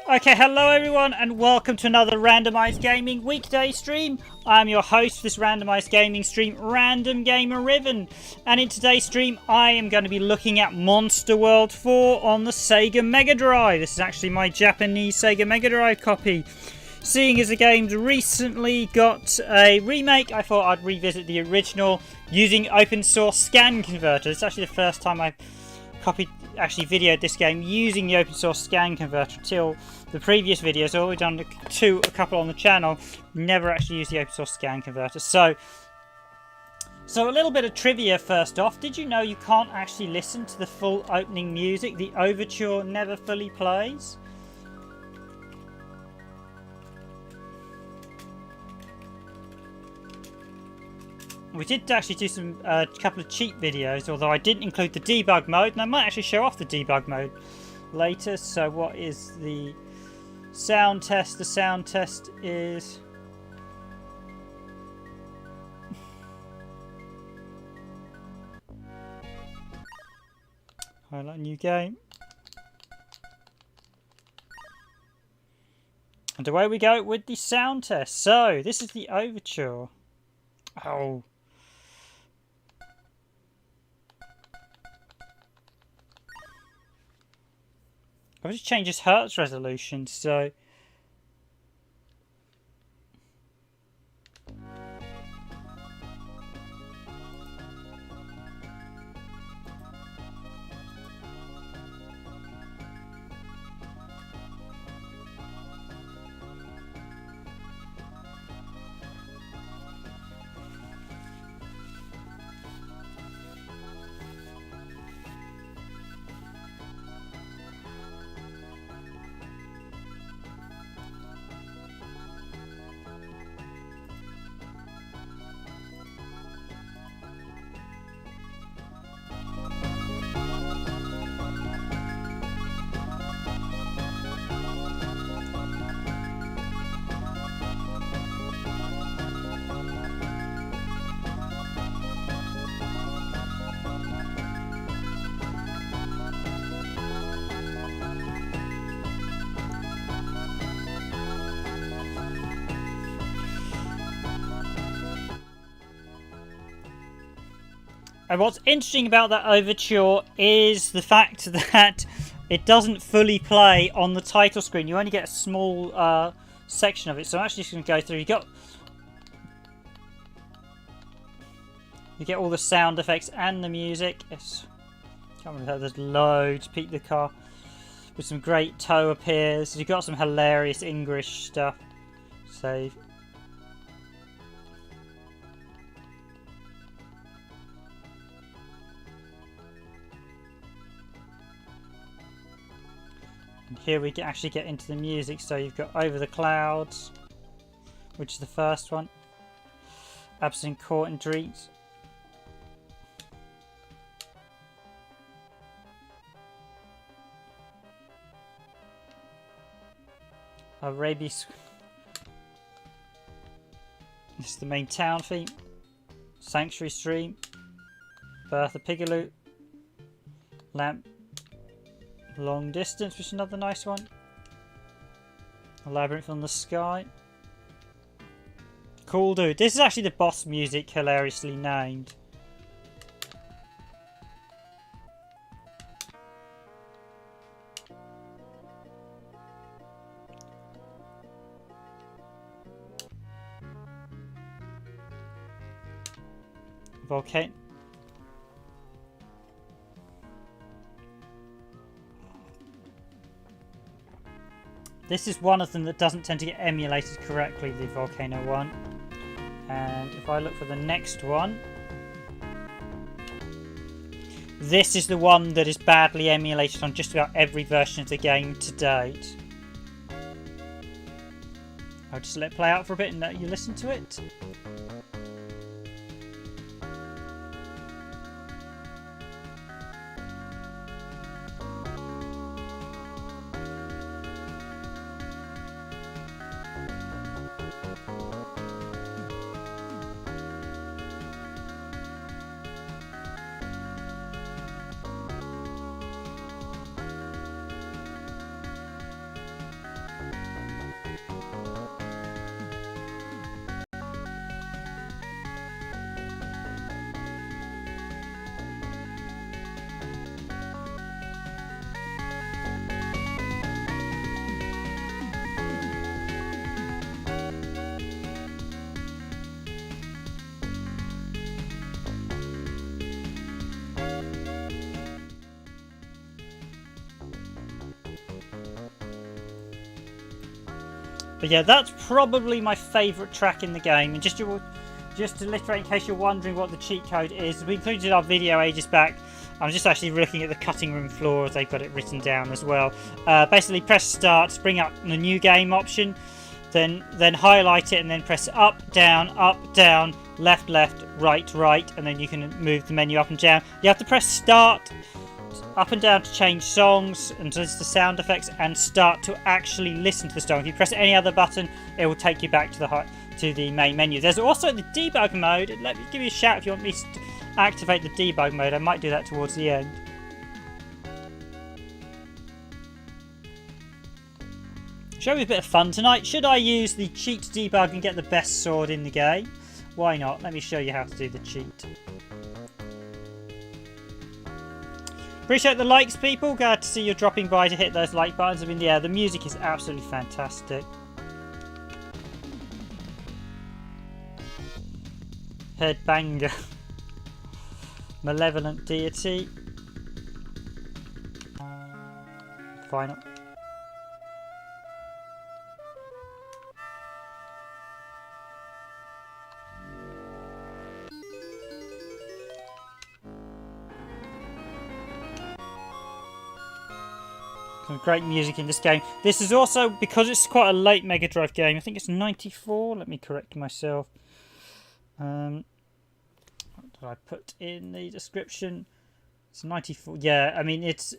Okay, hello everyone and welcome to another randomised gaming weekday stream. I'm your host for this randomised gaming stream, Random Gamer Riven. And in today's stream I am going to be looking at Monster World 4 on the Sega Mega Drive. This is actually my Japanese Sega Mega Drive copy. Seeing as the game's recently got a remake, I thought I'd revisit the original using open source scan converter. It's actually the first time I've videoed this game using the open source scan converter. Till the previous videos, I've already done a couple on the channel, never actually used the open source scan converter. So a little bit of trivia first off. Did you know you can't actually listen to the full opening music? The overture never fully plays. We did actually do a couple of cheat videos, although I didn't include the debug mode, and I might actually show off the debug mode later. So what is the sound test? The sound test is... highlight new game. And away we go with the sound test. So, this is the overture. Oh... I've just changed this hertz resolution, so... And what's interesting about that overture is the fact that it doesn't fully play on the title screen. You only get a small section of it. So I'm actually just going to go through. You get all the sound effects and the music. Can't remember how there's loads. Peep the car with some great toe appears. You've got some hilarious English stuff. Save. Here we can actually get into the music. So you've got Over the Clouds, which is the first one. Absent Court and Dreams. Rabies. This is the main town theme. Sanctuary Stream. Bertha Pigaloo. Lamp. Long Distance, which is another nice one. A Labyrinth on the Sky. Cool Dude. This is actually the boss music, hilariously named. Volcano. This is one of them that doesn't tend to get emulated correctly, the Volcano one. And if I look for the next one, this is the one that is badly emulated on just about every version of the game to date. I'll just let it play out for a bit and let you listen to it. But yeah, that's probably my favourite track in the game. And just to illustrate, in case you're wondering what the cheat code is, we included our video ages back. I'm just actually looking at the cutting room floor as they've got it written down as well. Basically, press start to bring up the new game option. Then highlight it and then press up, down, left, right, and then you can move the menu up and down. You have to press start up and down to change songs and just the sound effects, and start to actually listen to the song. If you press any other button, it will take you back to the main menu. There's also the debug mode. Let me give you a shout if you want me to activate the debug mode. I might do that towards the end. Show me a bit of fun tonight. Should I use the cheat debug and get the best sword in the game? Why not? Let me show you how to do the cheat. Appreciate the likes, people. Glad to see you're dropping by to hit those like buttons. I mean, yeah, the music is absolutely fantastic. Headbanger. Malevolent deity. Final. Some great music in this game. This is also, because it's quite a late Mega Drive game, I think it's 94. Let me correct myself. What did I put in the description? It's 94. Yeah, I mean it's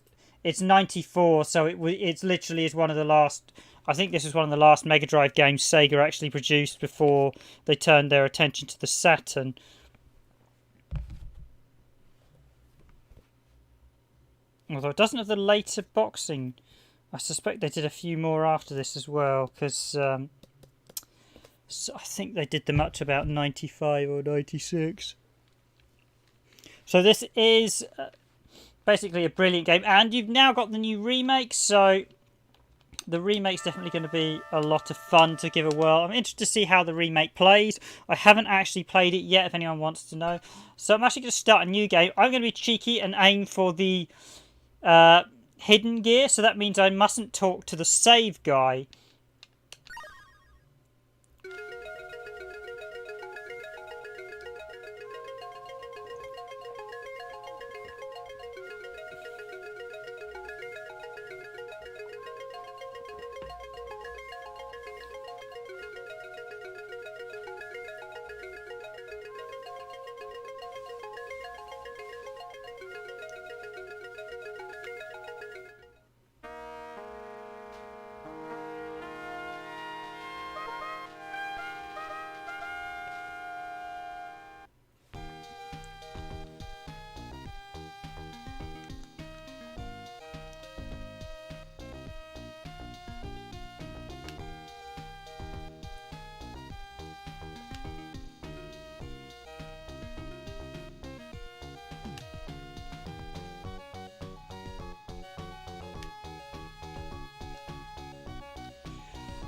94, so it's literally is one of the last. I think this is one of the last Mega Drive games Sega actually produced before they turned their attention to the Saturn. Although it doesn't have the later boxing. I suspect they did a few more after this as well, because so I think they did them up to about 95 or 96. So this is basically a brilliant game, and you've now got the new remake, so the remake's definitely going to be a lot of fun to give a whirl. I'm interested to see how the remake plays. I haven't actually played it yet, if anyone wants to know. So I'm actually going to start a new game. I'm going to be cheeky and aim for the hidden gear, so that means I mustn't talk to the save guy.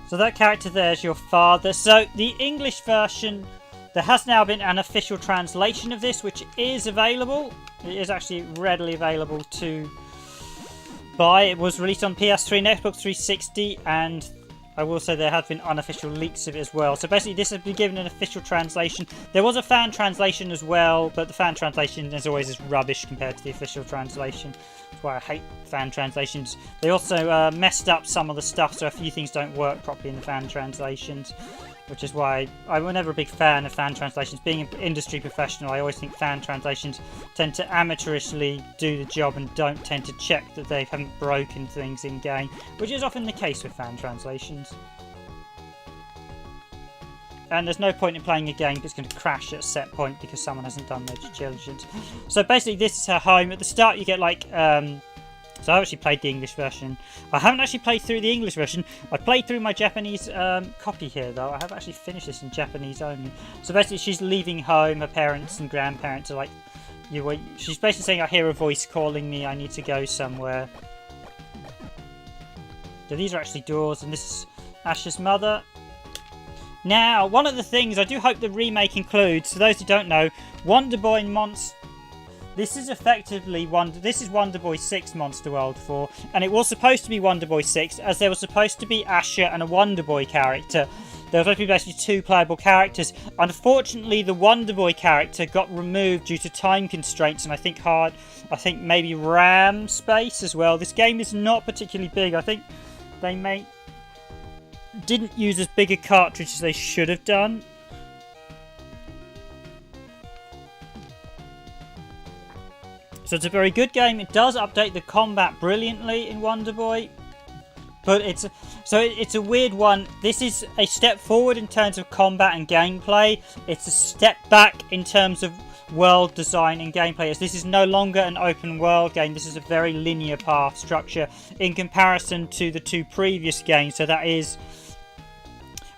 So that character there is your father. So the English version, there has now been an official translation of this, which is available. It is actually readily available to buy. It was released on PS3 and Xbox 360, and I will say there have been unofficial leaks of it as well. So basically this has been given an official translation. There was a fan translation as well, but the fan translation as always is rubbish compared to the official translation. That's why I hate fan translations. They also messed up some of the stuff, so a few things don't work properly in the fan translations, which is why I was never a big fan of fan translations. Being an industry professional, I always think fan translations tend to amateurishly do the job and don't tend to check that they haven't broken things in game, which is often the case with fan translations. And there's no point in playing a game that's going to crash at a set point because someone hasn't done their due diligence. So basically this is her home. At the start you get like... so I actually played the English version. I haven't actually played through the English version. I played through my Japanese copy here though. I have actually finished this in Japanese only. So basically she's leaving home. Her parents and grandparents are like... She's basically saying, I hear a voice calling me. I need to go somewhere. So these are actually doors, and this is Asha's mother. Now, one of the things I do hope the remake includes, for those who don't know, Wonderboy and This is effectively this is Wonderboy 6 Monster World 4, and it was supposed to be Wonderboy 6, as there was supposed to be Asha and a Wonderboy character. There was supposed to be basically 2 playable characters. Unfortunately, the Wonderboy character got removed due to time constraints, and I think maybe RAM space as well. This game is not particularly big. I think they didn't use as big a cartridge as they should have done. So it's a very good game. It does update the combat brilliantly in Wonderboy, but it's a weird one. This is a step forward in terms of combat and gameplay. It's a step back in terms of world design and gameplay, as this is no longer an open world game. This is a very linear path structure in comparison to the 2 previous games. So that is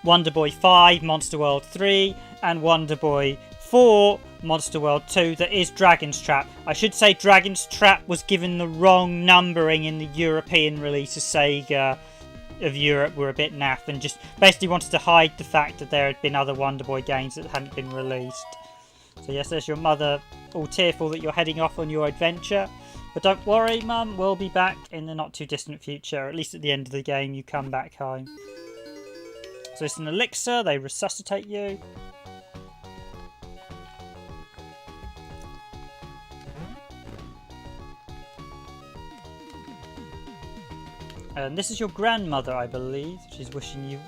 Wonderboy 5, Monster World 3, and Wonderboy 4, Monster World 2, that is Dragon's Trap. I should say Dragon's Trap was given the wrong numbering in the European release, as Sega of Europe were a bit naff and just basically wanted to hide the fact that there had been other Wonderboy games that hadn't been released. So yes, there's your mother, all tearful that you're heading off on your adventure. But don't worry, Mum, we'll be back in the not too distant future. At least at the end of the game, you come back home. So it's an elixir, they resuscitate you. And this is your grandmother, I believe. She's wishing you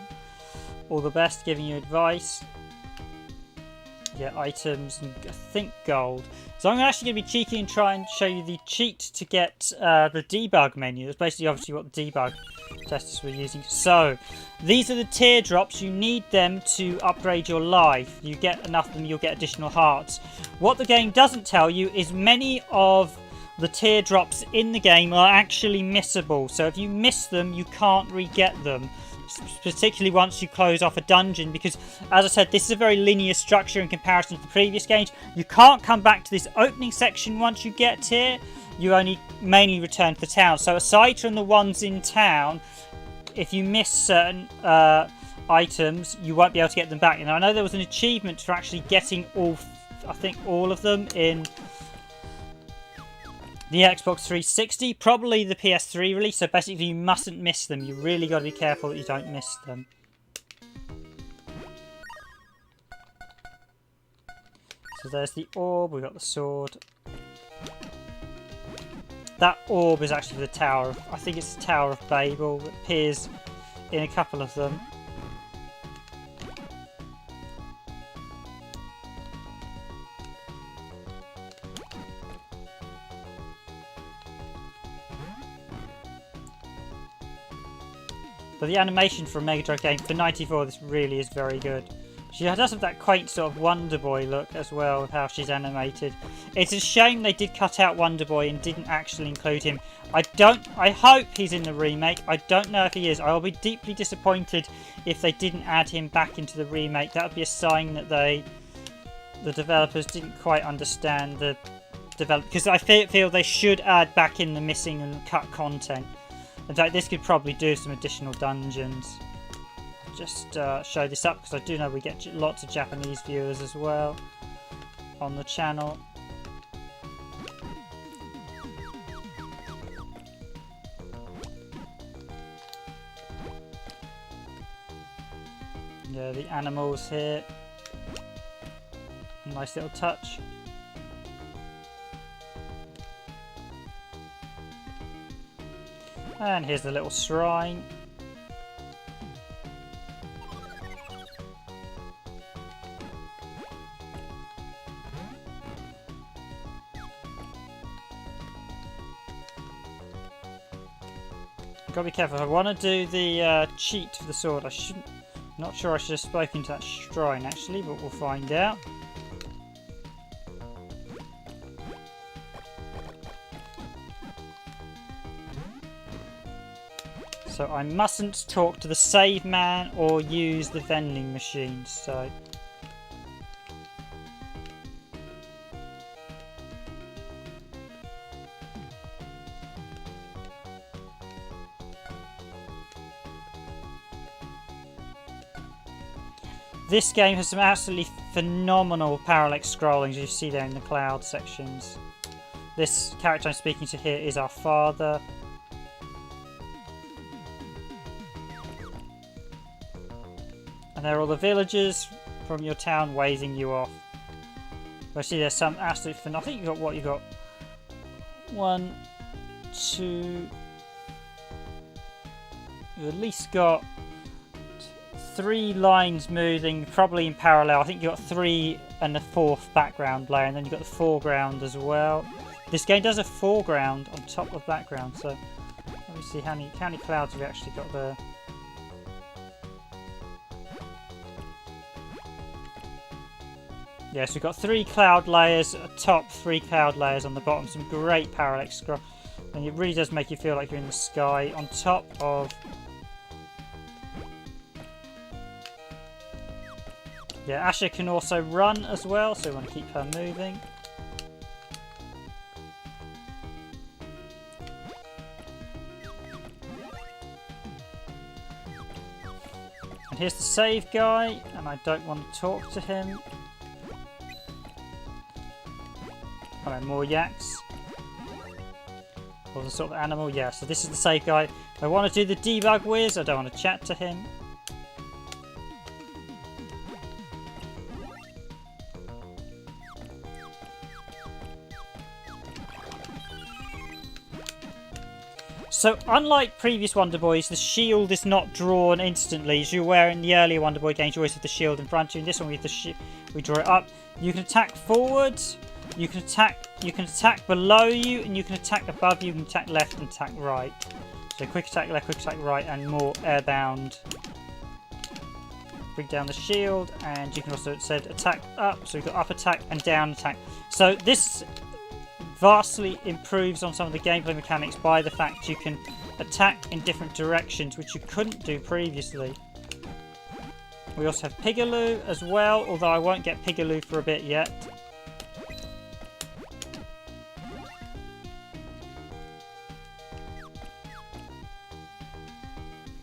all the best, giving you advice. Yeah, items and I think gold. So I'm actually going to be cheeky and try and show you the cheat to get the debug menu. That's basically obviously what the debug testers were using. So these are the teardrops. You need them to upgrade your life. You get enough of them, you'll get additional hearts. What the game doesn't tell you is many of the teardrops in the game are actually missable. So if you miss them, you can't re-get them. Particularly once you close off a dungeon, because as I said, this is a very linear structure in comparison to the previous games. You can't come back to this opening section once you get here. You only mainly return to the town. So aside from the ones in town, if you miss certain items, you won't be able to get them back. And I know there was an achievement for actually getting all of them in the Xbox 360, probably the PS3 release, so basically you mustn't miss them. You really got to be careful that you don't miss them. So there's the orb, we've got the sword. That orb is actually the Tower of, I think it's the Tower of Babel, that appears in a couple of them. But the animation for a Mega Drive game for 94, this really is very good. She does have that quaint sort of Wonderboy look as well, with how she's animated. It's a shame they did cut out Wonderboy and didn't actually include him. I hope he's in the remake. I don't know if he is. I'll be deeply disappointed if they didn't add him back into the remake. That would be a sign that the developers didn't quite understand the development. Because I feel they should add back in the missing and cut content. In fact, this could probably do some additional dungeons. Just show this up because I do know we get lots of Japanese viewers as well on the channel. Yeah, the animals here. Nice little touch. And here's the little shrine. Gotta be careful. If I want to do the cheat for the sword, not sure I should have spoken to that shrine actually, but we'll find out. So I mustn't talk to the save man or use the vending machine, so... This game has some absolutely phenomenal parallax scrolling, as you see there in the cloud sections. This character I'm speaking to here is our father. And there are all the villagers from your town waving you off. I see there's some absolute fun. I think you got what? You got 1, 2. You at least got 3 lines moving, probably in parallel. I think you got 3 and a 4th background layer, and then you got the foreground as well. This game does a foreground on top of background, so let me see how many clouds have we actually got there. Yes, we've got 3 cloud layers at the top, 3 cloud layers on the bottom. Some great parallax scroll, and it really does make you feel like you're in the sky on top of. Yeah, Asha can also run as well, so we want to keep her moving. And here's the save guy, and I don't want to talk to him. Alright, more yaks. Or the sort of animal, yeah, so this is the save guy. I want to do the debug whiz, I don't want to chat to him. So, unlike previous Wonderboys, the shield is not drawn instantly. As you're aware, in the earlier Wonderboy games, you always have the shield in front of you. In this one, we draw it up. You can attack forwards, you can attack below you, and you can attack above you. You can attack left and attack right. So, quick attack left, quick attack right, and more airbound. Bring down the shield, and you can also, it said, attack up. So, we've got up attack and down attack. So, this vastly improves on some of the gameplay mechanics by the fact you can attack in different directions, which you couldn't do previously. We also have Pigaloo as well, although I won't get Pigaloo for a bit yet.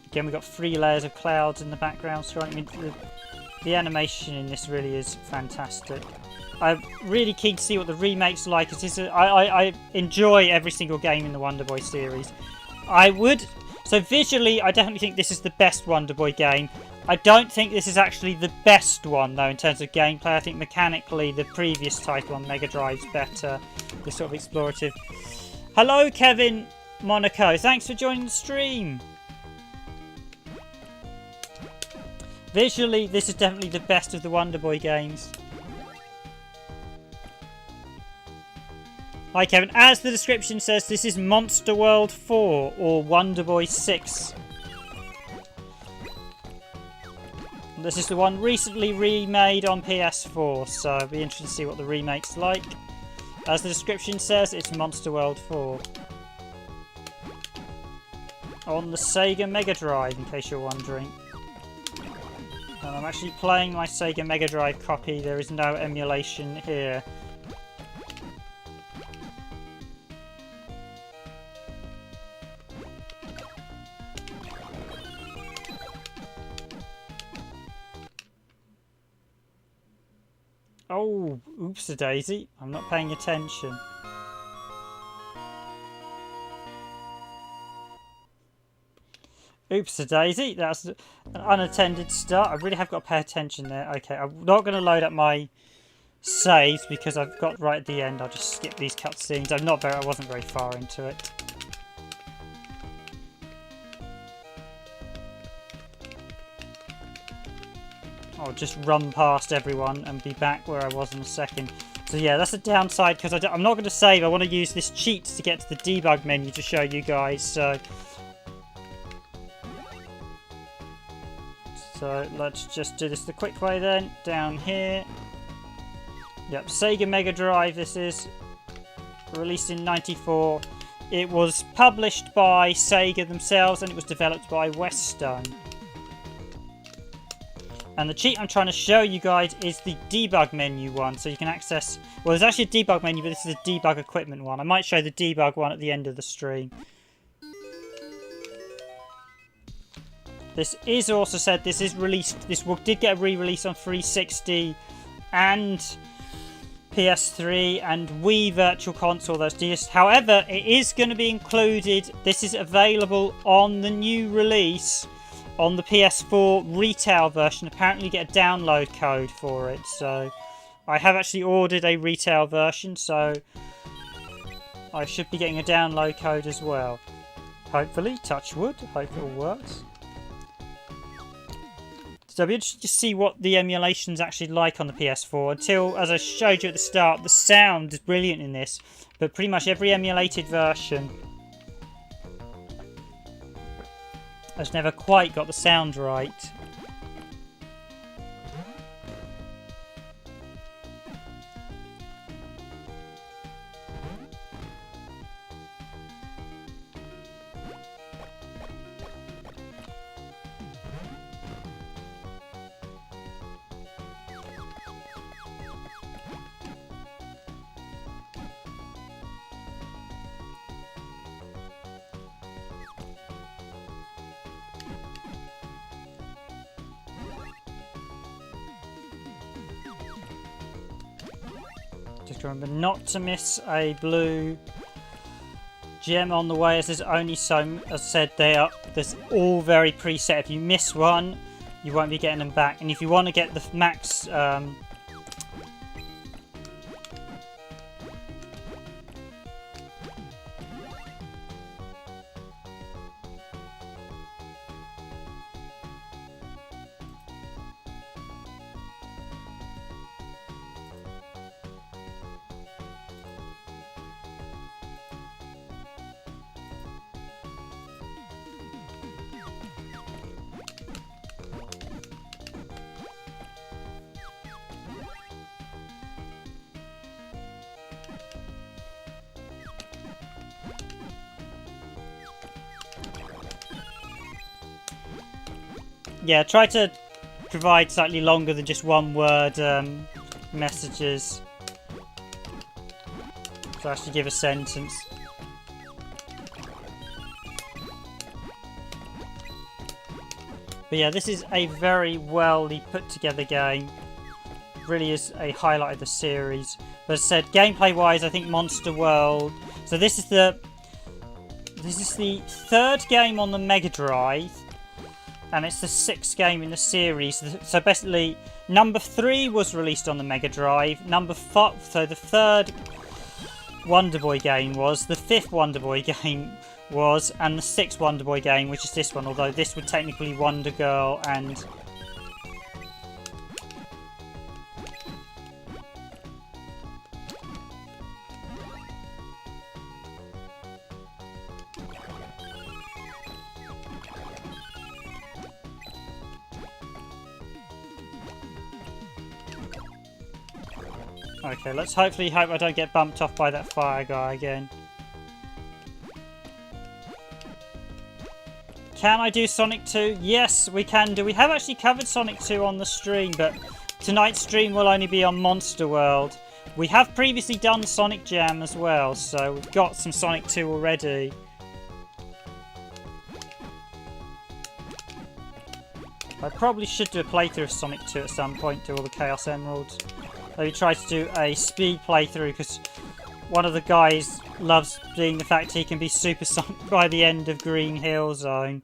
Again, we've got 3 layers of clouds in the background, so I mean, the animation in this really is fantastic. I'm really keen to see what the remake's like. I enjoy every single game in the Wonderboy series. So visually, I definitely think this is the best Wonderboy game. I don't think this is actually the best one, though, in terms of gameplay. I think mechanically, the previous title on Mega Drive's better. This sort of explorative. Hello, Kevin Monaco. Thanks for joining the stream. Visually, this is definitely the best of the Wonderboy games. Hi Kevin, as the description says, this is Monster World 4 or Wonderboy 6. This is the one recently remade on PS4, so I'll be interested to see what the remake's like. As the description says, it's Monster World 4. On the Sega Mega Drive, in case you're wondering. And I'm actually playing my Sega Mega Drive copy, there is no emulation here. Oh, oops-a-daisy. I'm not paying attention. Oops-a-daisy. That's an unattended start. I really have got to pay attention there. Okay, I'm not going to load up my saves because I've got right at the end. I'll just skip these cutscenes. I wasn't very far into it. I'll just run past everyone and be back where I was in a second. So yeah, that's a downside because I'm not going to save. I want to use this cheat to get to the debug menu to show you guys. So let's just do this the quick way then. Down here. Yep, Sega Mega Drive this is. Released in '94. It was published by Sega themselves and it was developed by Westone. And the cheat I'm trying to show you guys is the debug menu one, so you can access. Well, there's actually a debug menu, but this is a debug equipment one. I might show the debug one at the end of the stream. This is also said this is released. This did get a re-release on 360 and PS3 and Wii Virtual Console. Those DS. However, it is going to be included. This is available on the new release on the PS4 retail version. Apparently, you get a download code for it. So, I have actually ordered a retail version. So, I should be getting a download code as well. Hopefully, touch wood. Hope it all works. So I'll be interested to see what the emulation's actually like on the PS4. Until, as I showed you at the start, the sound is brilliant in this. But pretty much every emulated version has never quite got the sound right. Just remember not to miss a blue gem on the way, as there's only so, as I said, they're all very preset. If you miss one, you won't be getting them back. And if you want to get the max yeah, try to provide slightly longer than just one word messages to actually give a sentence. But yeah, this is a very well put together game. Really is a highlight of the series. But as I said, gameplay wise, I think Monster World. So this is the third game on the Mega Drive. And it's the 6th game in the series. So basically, number 3 was released on the Mega Drive. Number 5, so the 3rd Wonderboy game was, the 5th Wonderboy game was, and the 6th Wonderboy game, which is this one. Although this would technically Wondergirl and okay, let's hope I don't get bumped off by that fire guy again. Can I do Sonic 2? Yes, we can do. We have actually covered Sonic 2 on the stream, but tonight's stream will only be on Monster World. We have previously done Sonic Jam as well, so we've got some Sonic 2 already. I probably should do a playthrough of Sonic 2 at some point, do all the Chaos Emeralds. Maybe try to do a speed playthrough, because one of the guys loves being the fact he can be supersonic by the end of Green Hill Zone.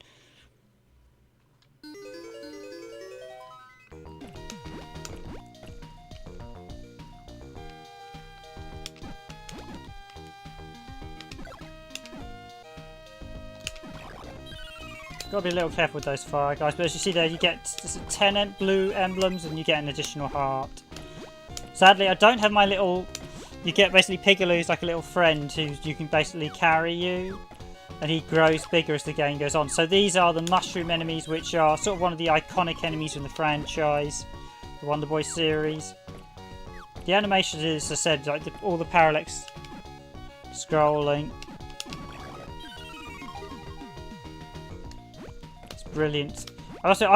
Got to be a little careful with those fire guys, but as you see there, you get 10 blue emblems and you get an additional heart. Sadly, I don't have my little... You get basically Pigaloo's like a little friend who you can basically carry you. And he grows bigger as the game goes on. So these are the mushroom enemies, which are sort of one of the iconic enemies from the franchise. The Wonderboy series. The animation is, as I said, like all the parallax scrolling. It's brilliant. Also,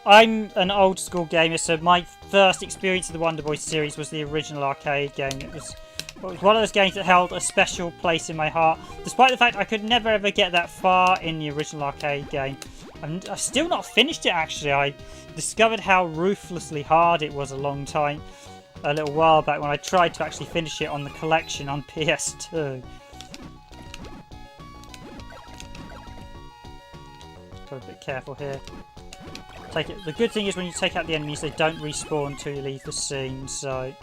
I'm an old school gamer, so my first experience of the Wonderboy series was the original arcade game. It was one of those games that held a special place in my heart, despite the fact I could never ever get that far in the original arcade game. I've still not finished it actually. I discovered how ruthlessly hard it was a long time. a little while back when I tried to actually finish it on the collection on PS2. Got a bit careful here. Take it. The good thing is when you take out the enemies, they don't respawn until you leave the scene. So.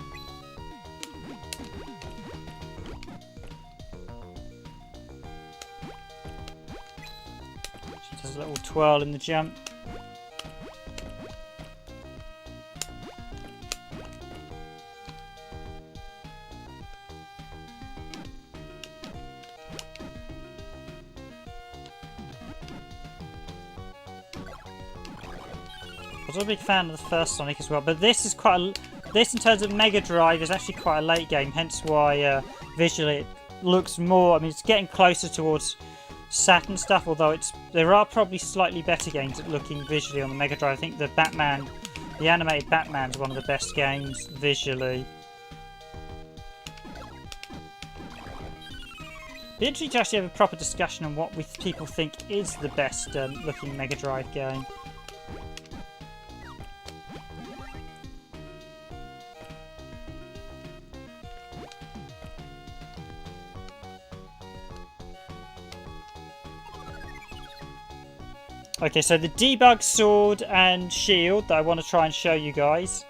She does a little twirl in the jump. I was a big fan of the first Sonic as well, but this is this in terms of Mega Drive is actually quite a late game, hence why visually it looks more. I mean, it's getting closer towards Saturn stuff, although there are probably slightly better games at looking visually on the Mega Drive. I think the animated Batman is one of the best games visually. Be interesting to actually have a proper discussion on what people think is the best looking Mega Drive game. Okay, so the debug sword and shield that I want to try and show you guys.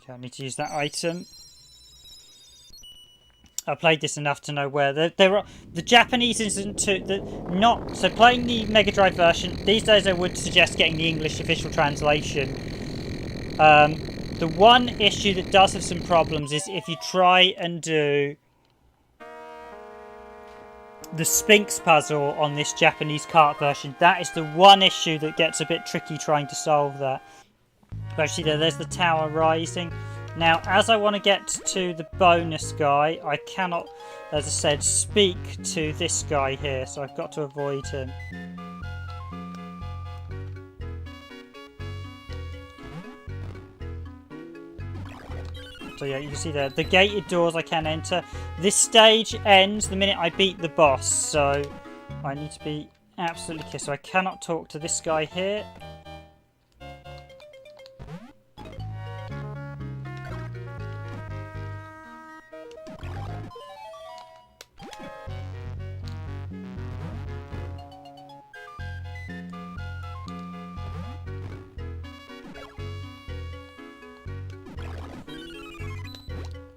Okay, I need to use that item. I played this enough to know where there are. The Japanese isn't too. So playing the Mega Drive version these days, I would suggest getting the English official translation. The one issue that does have some problems is if you try and do the Sphinx puzzle on this Japanese cart version. That is the one issue that gets a bit tricky trying to solve that. But actually, there's the tower rising. Now, as I want to get to the bonus guy, I cannot, as I said, speak to this guy here, so I've got to avoid him. So yeah, you can see there, the gated doors I can enter. This stage ends the minute I beat the boss, so I need to be absolutely careful. So I cannot talk to this guy here.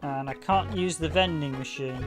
And I can't use the vending machine.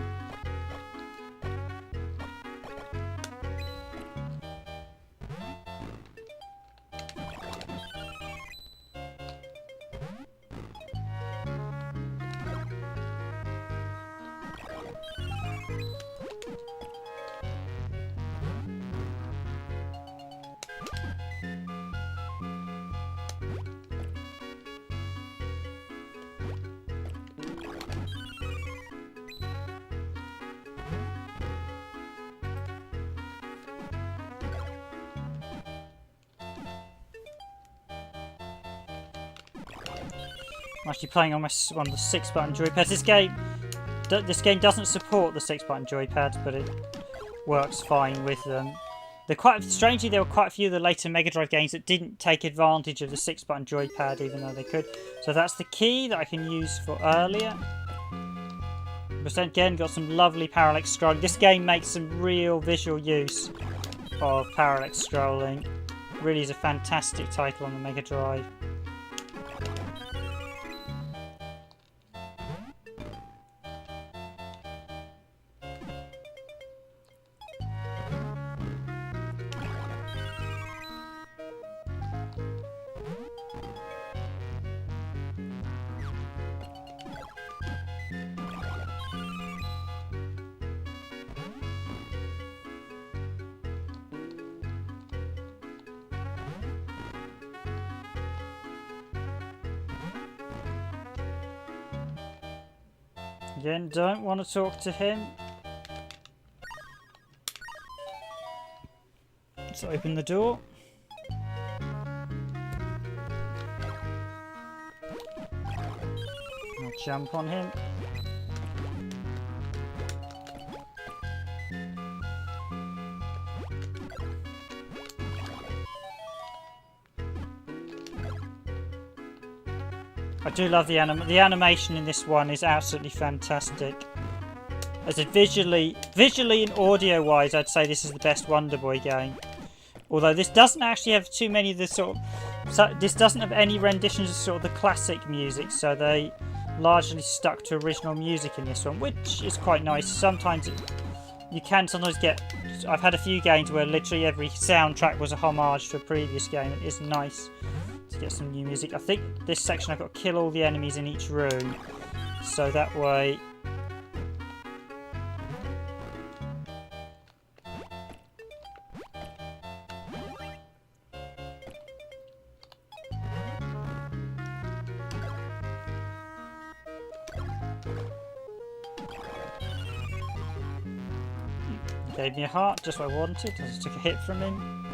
I'm actually playing on one of the 6-button joypads. This game doesn't support the 6-button joypads, but it works fine with them. Strangely, there were quite a few of the later Mega Drive games that didn't take advantage of the 6-button joypad, even though they could. So that's the key that I can use for earlier. But then again, got some lovely parallax scrolling. This game makes some real visual use of parallax scrolling. Really is a fantastic title on the Mega Drive. Again, don't want to talk to him. Let's open the door. I'll jump on him. I do love the animation in this one is absolutely fantastic. As a visually and audio-wise, I'd say this is the best Wonderboy game. Although this doesn't actually have too many of the this doesn't have any renditions of sort of the classic music, so they largely stuck to original music in this one, which is quite nice. Sometimes you can sometimes get. I've had a few games where literally every soundtrack was a homage to a previous game. It is nice to get some new music. I think this section I've got to kill all the enemies in each room, so that way. Gave me a heart, just what I wanted. I just took a hit from him.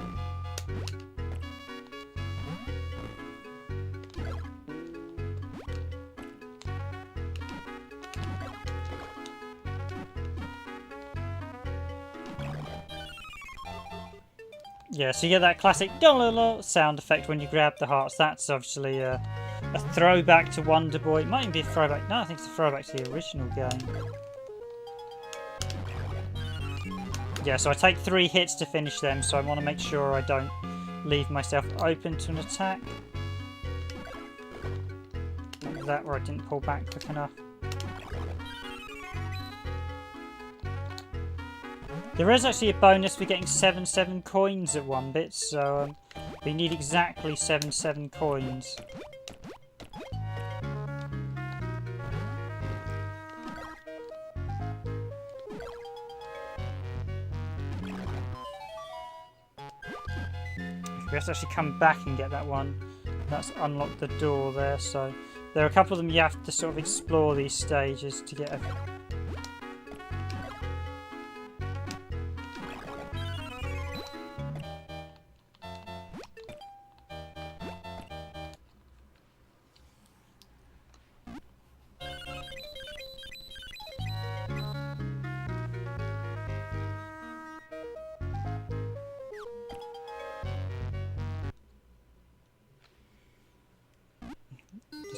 Yeah, so you get that classic sound effect when you grab the hearts. That's obviously a throwback to Wonderboy. It might even be a throwback. No, I think it's a throwback to the original game. Yeah, so I take 3 hits to finish them, so I want to make sure I don't leave myself open to an attack. Like that, where I didn't pull back quick enough. There is actually a bonus for getting 7 coins at 1 bit, so we need exactly 7 coins. We have to actually come back and get that one. That's unlocked the door there, so there are a couple of them you have to sort of explore these stages to get a...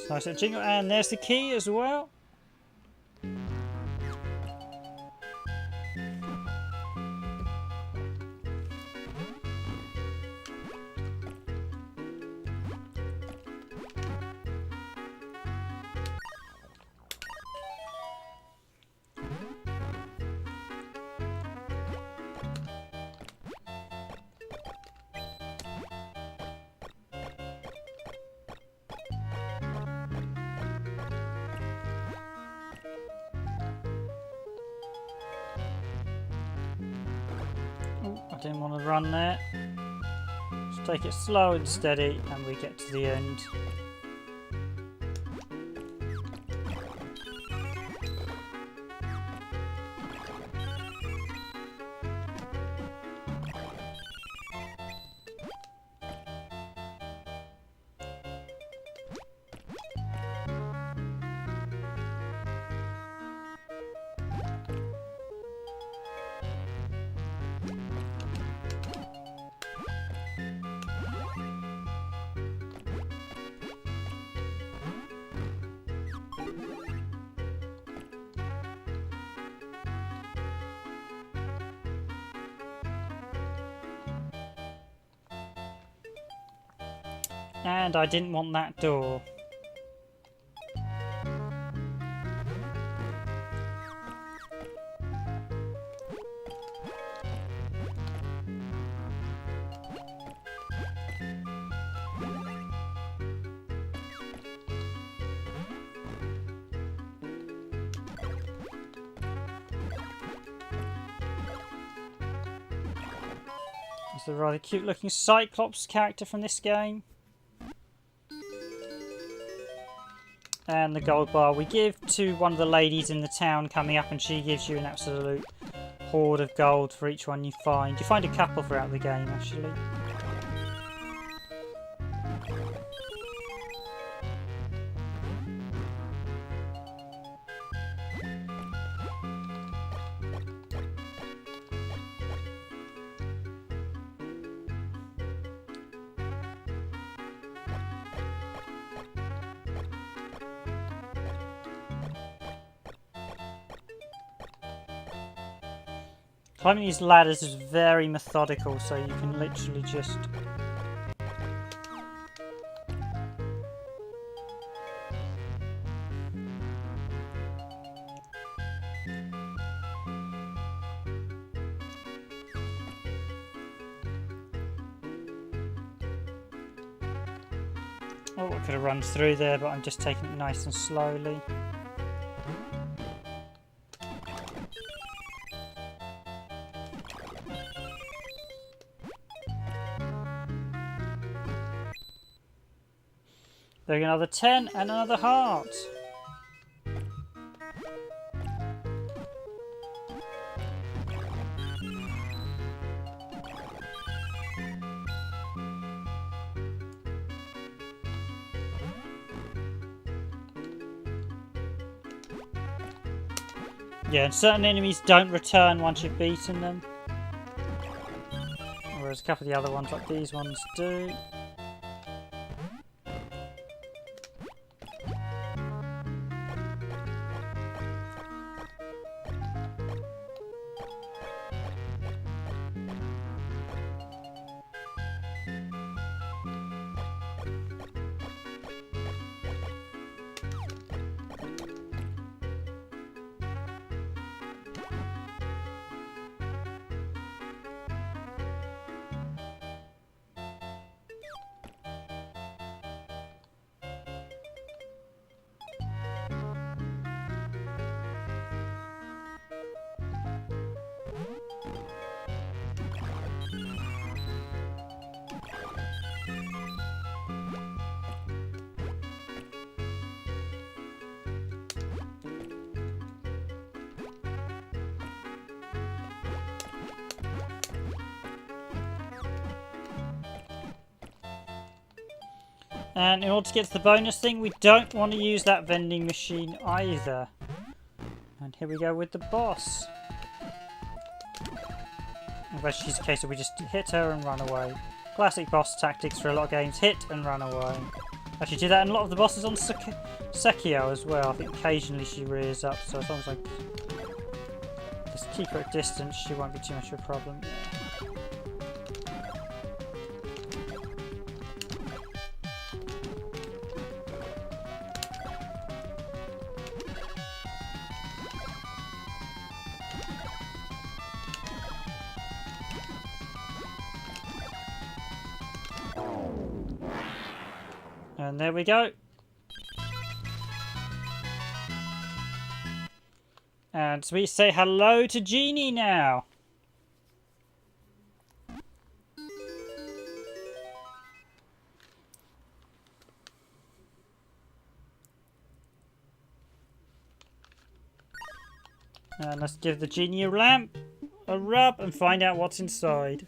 Nice little jingle, and there's the key as well. I didn't want to run there. Just take it slow and steady and we get to the end. And I didn't want that door. It's a rather cute looking Cyclops character from this game. And the gold bar we give to one of the ladies in the town coming up, and she gives you an absolute hoard of gold for each one you find. You find a couple throughout the game, actually. Climbing these ladders is very methodical, so you can literally just... Oh, I could have run through there, but I'm just taking it nice and slowly. There we go, another 10 and another heart. Yeah, and certain enemies don't return once you've beaten them. Whereas a couple of the other ones, like these ones, do. And in order to get to the bonus thing, we don't want to use that vending machine either. And here we go with the boss. In which is a case of we just hit her and run away. Classic boss tactics for a lot of games, hit and run away. Actually do that in a lot of the bosses on Sekio as well. I think occasionally she rears up, so as long as I just keep her at distance, she won't be too much of a problem. Yeah. And there we go. And we say hello to Genie now. And let's give the Genie a lamp, a rub, and find out what's inside.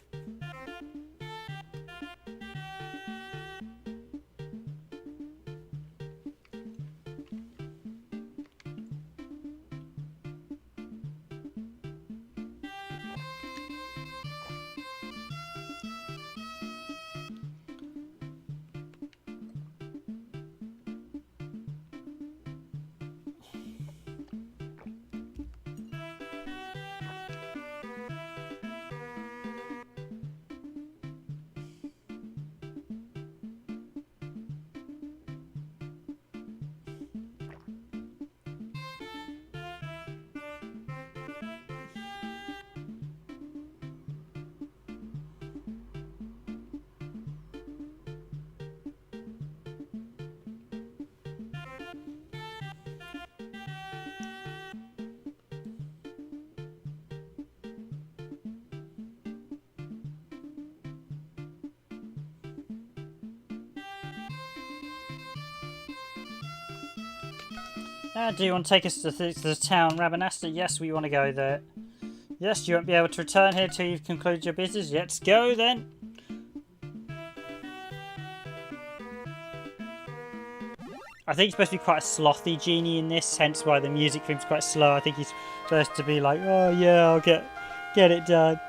Do you want to take us to the town, Rabanasta? Yes, we want to go there. Yes, you won't be able to return here till you've concluded your business. Let's go then. I think he's supposed to be quite a slothy Genie in this, hence why the music theme's quite slow. I think he's supposed to be like, oh yeah, I'll get it done.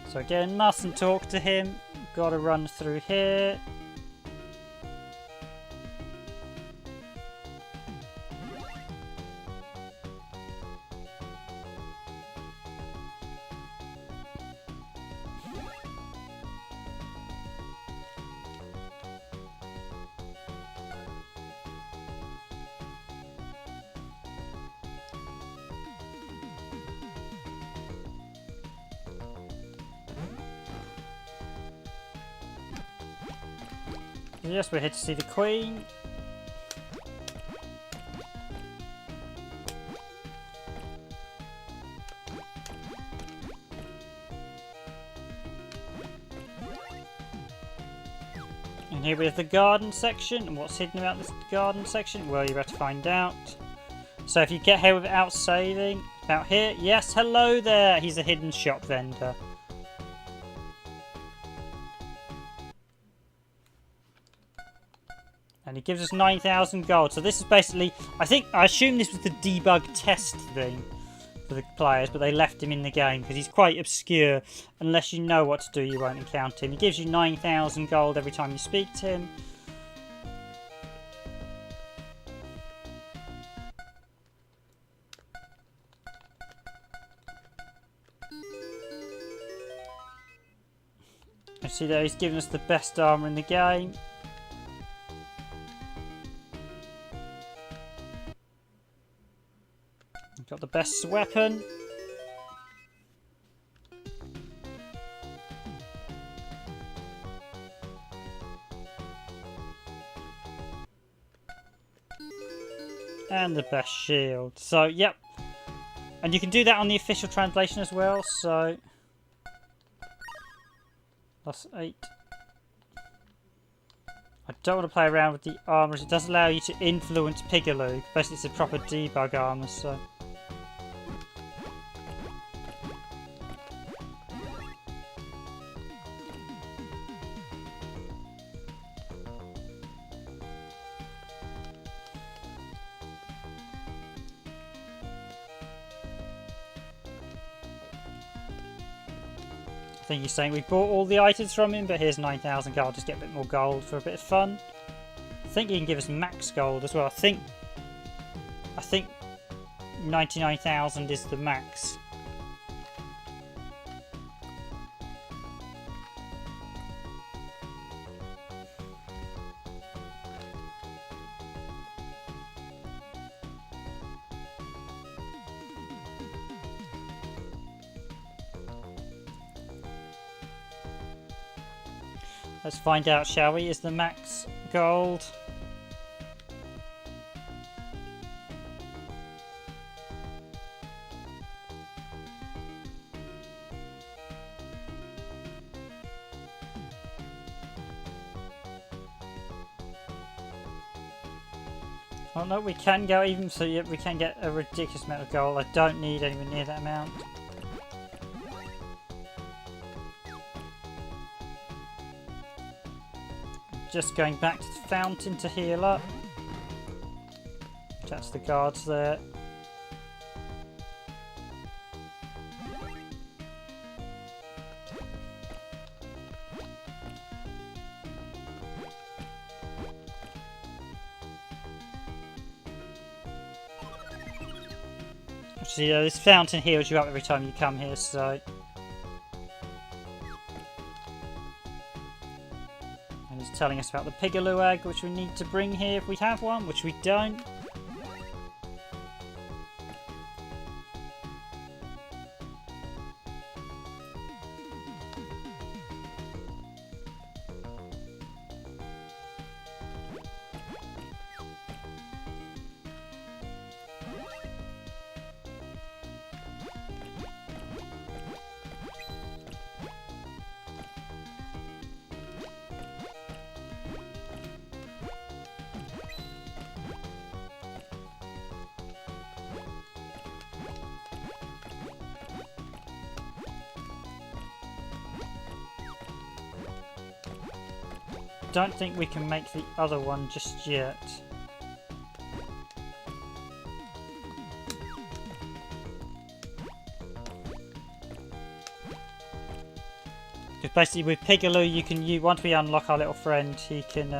So again, mustn't talk to him. Gotta run through here. Yes, we're here to see the Queen. And here we have the garden section. And what's hidden about this garden section? Well, you're about to find out. So if you get here without saving, about here, yes, hello there. He's a hidden shop vendor. And he gives us 9,000 gold. So this is basically, I assume this was the debug test thing for the players, but they left him in the game because he's quite obscure. Unless you know what to do, you won't encounter him. He gives you 9,000 gold every time you speak to him. You see there, he's given us the best armour in the game. We've got the best weapon. And the best shield. So, yep. And you can do that on the official translation as well, so... Plus 8. I don't want to play around with the armour as it does allow you to influence Pigaloo. Basically it's a proper debug armour, so... I think he's saying we bought all the items from him, but here's 9,000 gold. Just get a bit more gold for a bit of fun. I think he can give us max gold as well. I think 99,000 is the max. Let's find out, shall we? Is the max gold? Oh no, we can go even, so yeah, we can get a ridiculous amount of gold. I don't need anywhere near that amount. Just going back to the fountain to heal up. That's the guards there. Actually, this fountain heals you up every time you come here, so... telling us about the Pigaloo egg, which we need to bring here if we have one, which we don't. Don't think we can make the other one just yet. Because basically with Pigaloo you can once we unlock our little friend, he can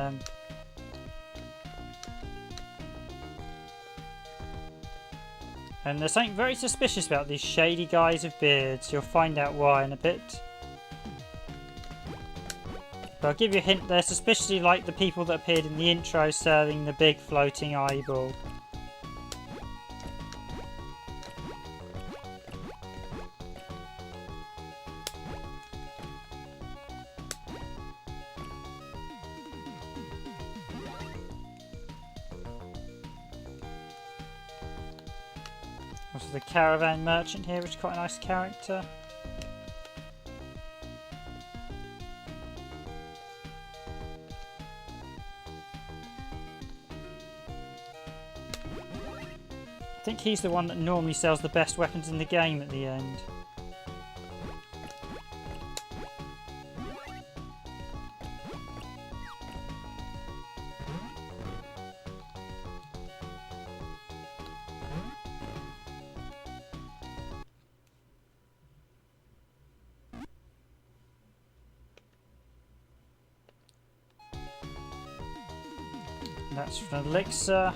and there's something very suspicious about these shady guys with beards. You'll find out why in a bit. But I'll give you a hint, they're suspiciously like the people that appeared in the intro serving the big floating eyeball. Also the caravan merchant here, which is quite a nice character. I think he's the one that normally sells the best weapons in the game at the end. That's an elixir.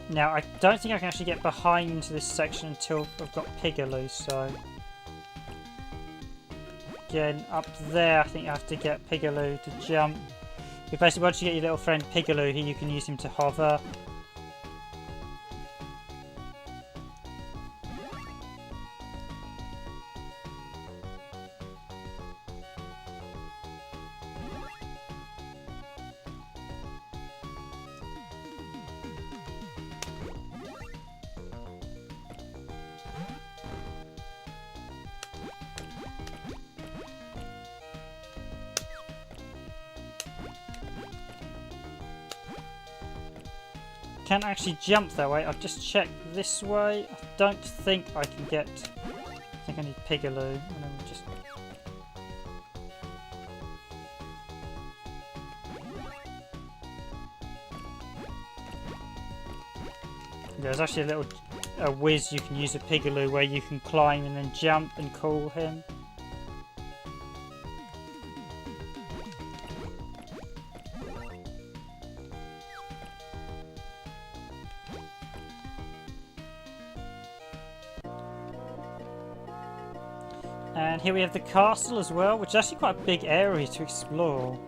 Now, I don't think I can actually get behind this section until I've got Pigaloo, so... Again, up there I think I have to get Pigaloo to jump. But basically, once you get your little friend Pigaloo here, you can use him to hover. Can't actually jump that way. I've just checked this way. I don't think I can get... I think I need Pigaloo. And then we just... There's actually a little whiz you can use a Pigaloo where you can climb and then jump and call him. And here we have the castle as well, which is actually quite a big area to explore.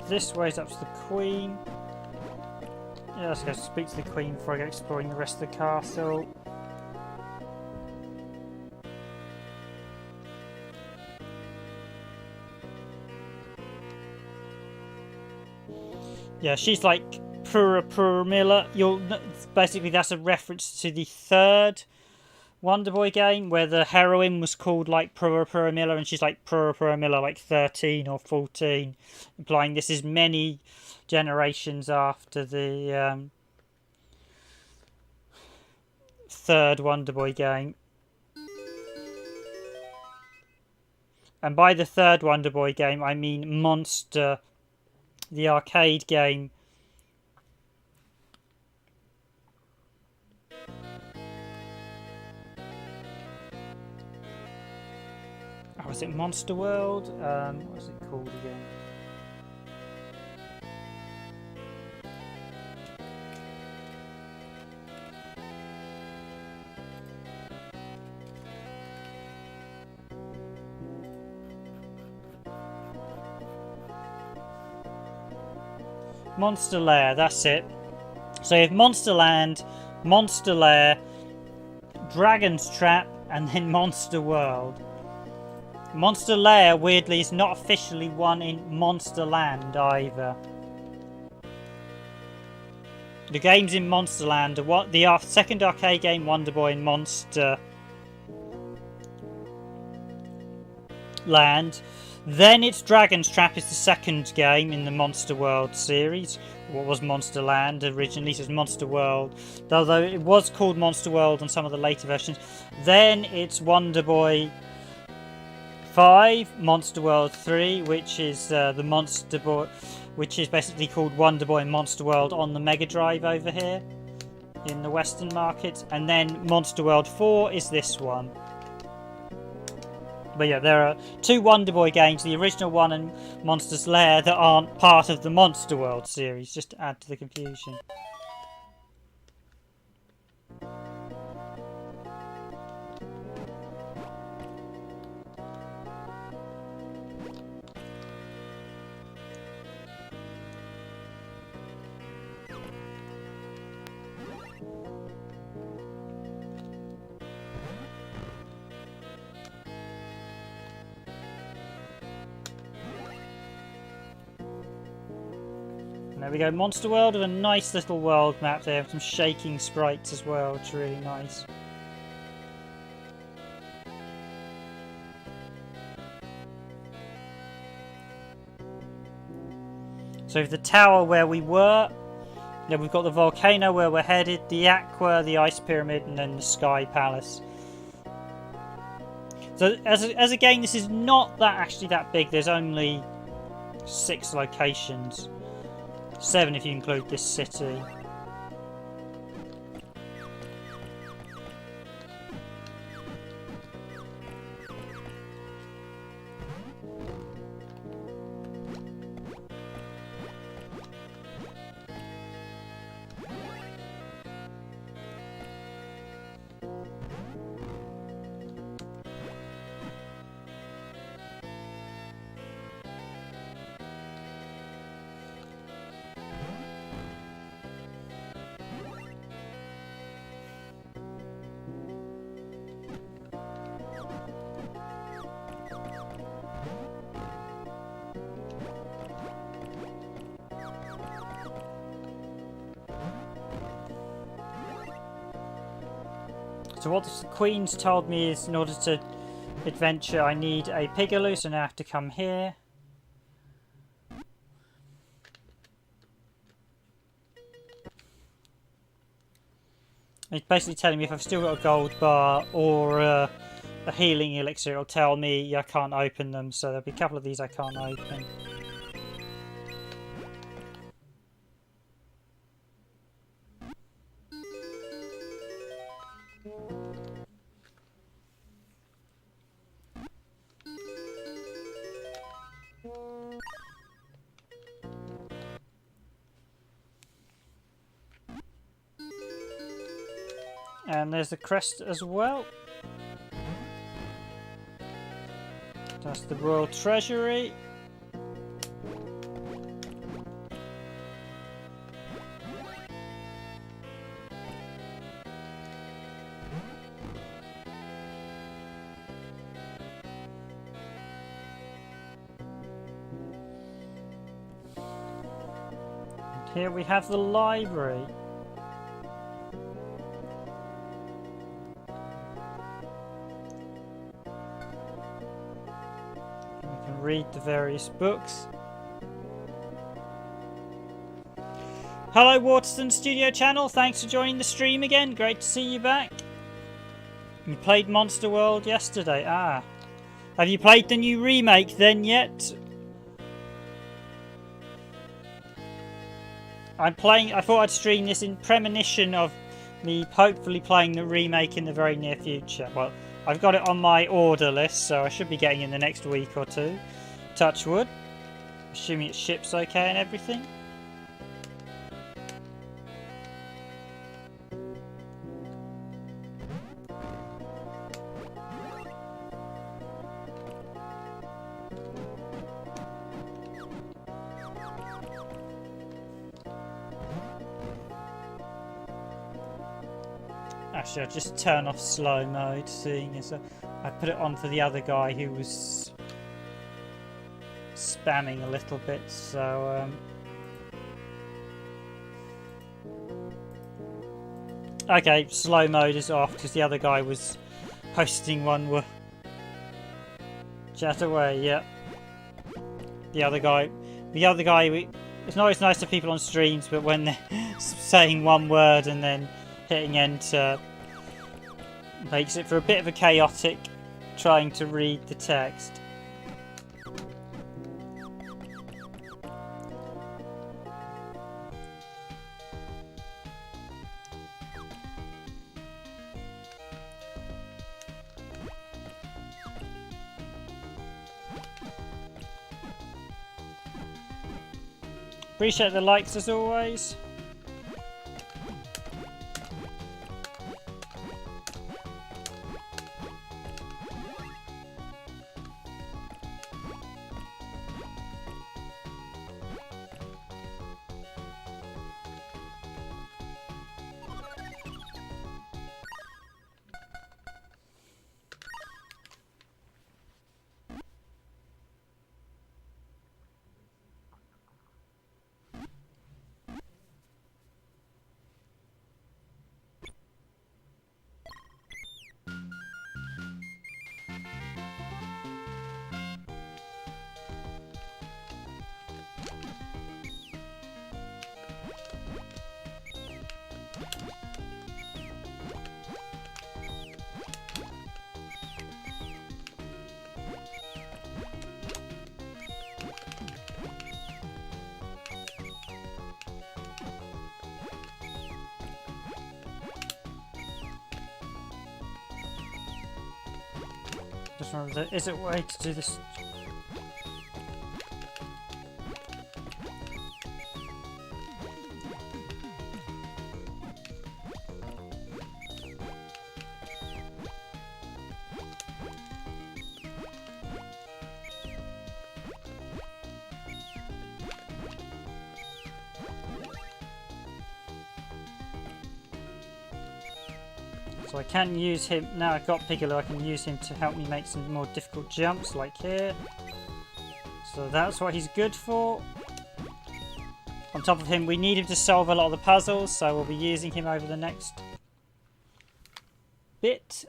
This way is up to the Queen. Yeah, let's go speak to the Queen before I go exploring the rest of the castle. Yeah, she's like Pura Miller. Basically that's a reference to the third Wonderboy game where the heroine was called like Pura Miller and she's like Pura Miller like 13 or 14, implying this is many generations after the third Wonderboy game. And by the third Wonderboy game I mean Monster, the arcade game. Was it Monster World? What was it called again? Monster Lair, that's it. So you have Monster Land, Monster Lair, Dragon's Trap, and then Monster World. Monster Lair, weirdly, is not officially one in Monster Land either. The games in Monster Land are what the second arcade game, Wonderboy, and Monster Land. Then it's Dragon's Trap is the second game in the Monster World series, what was Monster Land originally, so it's Monster World, although it was called Monster World on some of the later versions. Then it's Wonderboy 5, Monster World 3, which is the Monster Boy, which is basically called Wonderboy Monster World on the Mega Drive over here in the Western markets, and then Monster World 4 is this one. But yeah, there are 2 Wonderboy games, the original one and Monster's Lair, that aren't part of the Monster World series, just to add to the confusion. There we go, Monster World with a nice little world map there, with some shaking sprites as well, which is really nice. So the tower where we were, then we've got the volcano where we're headed, the aqua, the ice pyramid, and then the sky palace. So as a game, this is not actually that big. There's only 6 locations. 7 if you include this city. So what the Queen's told me is in order to adventure I need a Pigaloo, so now I have to come here. It's basically telling me if I've still got a gold bar or a healing elixir, it'll tell me I can't open them, so there'll be a couple of these I can't open. And there's the crest as well. That's the Royal Treasury. And here we have the library. Read the various books. Hello Waterston Studio Channel, thanks for joining the stream again, great to see you back. You played Monster World yesterday, ah. Have you played the new remake then yet? I thought I'd stream this in premonition of me hopefully playing the remake in the very near future. Well, I've got it on my order list, so I should be getting it in the next week or two. Touch wood. Assuming it ships okay and everything. Actually, I'll just turn off slow mode, seeing as I put it on for the other guy who was spamming a little bit, so okay, slow mode is off because the other guy was hosting one. Chat away, yeah. The other guy It's not always nice to people on streams, but when they're saying one word and then hitting enter makes it for a bit of a chaotic trying to read the text. Appreciate the likes as always. Just remember, is it a way to do this? So I can use him, now I've got Piccolo, I can use him to help me make some more difficult jumps, like here. So that's what he's good for. On top of him, we need him to solve a lot of the puzzles, so we'll be using him over the next bit.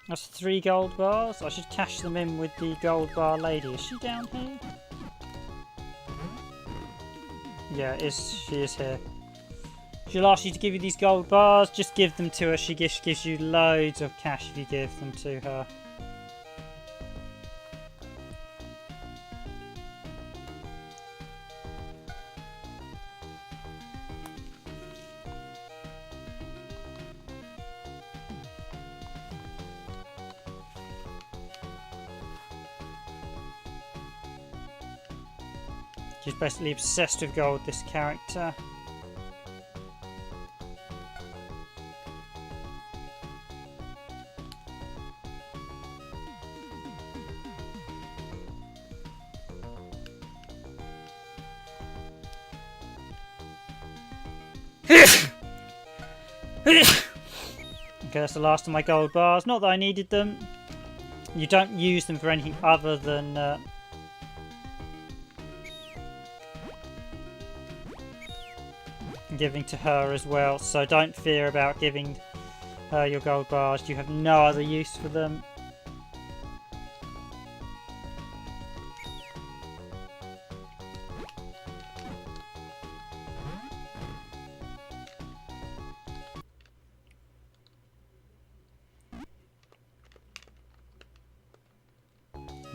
That's 3 gold bars. I should cash them in with the gold bar lady. Is she down here? Yeah, she is here. She'll ask you to give you these gold bars. Just give them to her. She gives you loads of cash if you give them to her. She's basically obsessed with gold, this character. Okay, that's the last of my gold bars. Not that I needed them. You don't use them for anything other than giving to her as well. So don't fear about giving her your gold bars. You have no other use for them.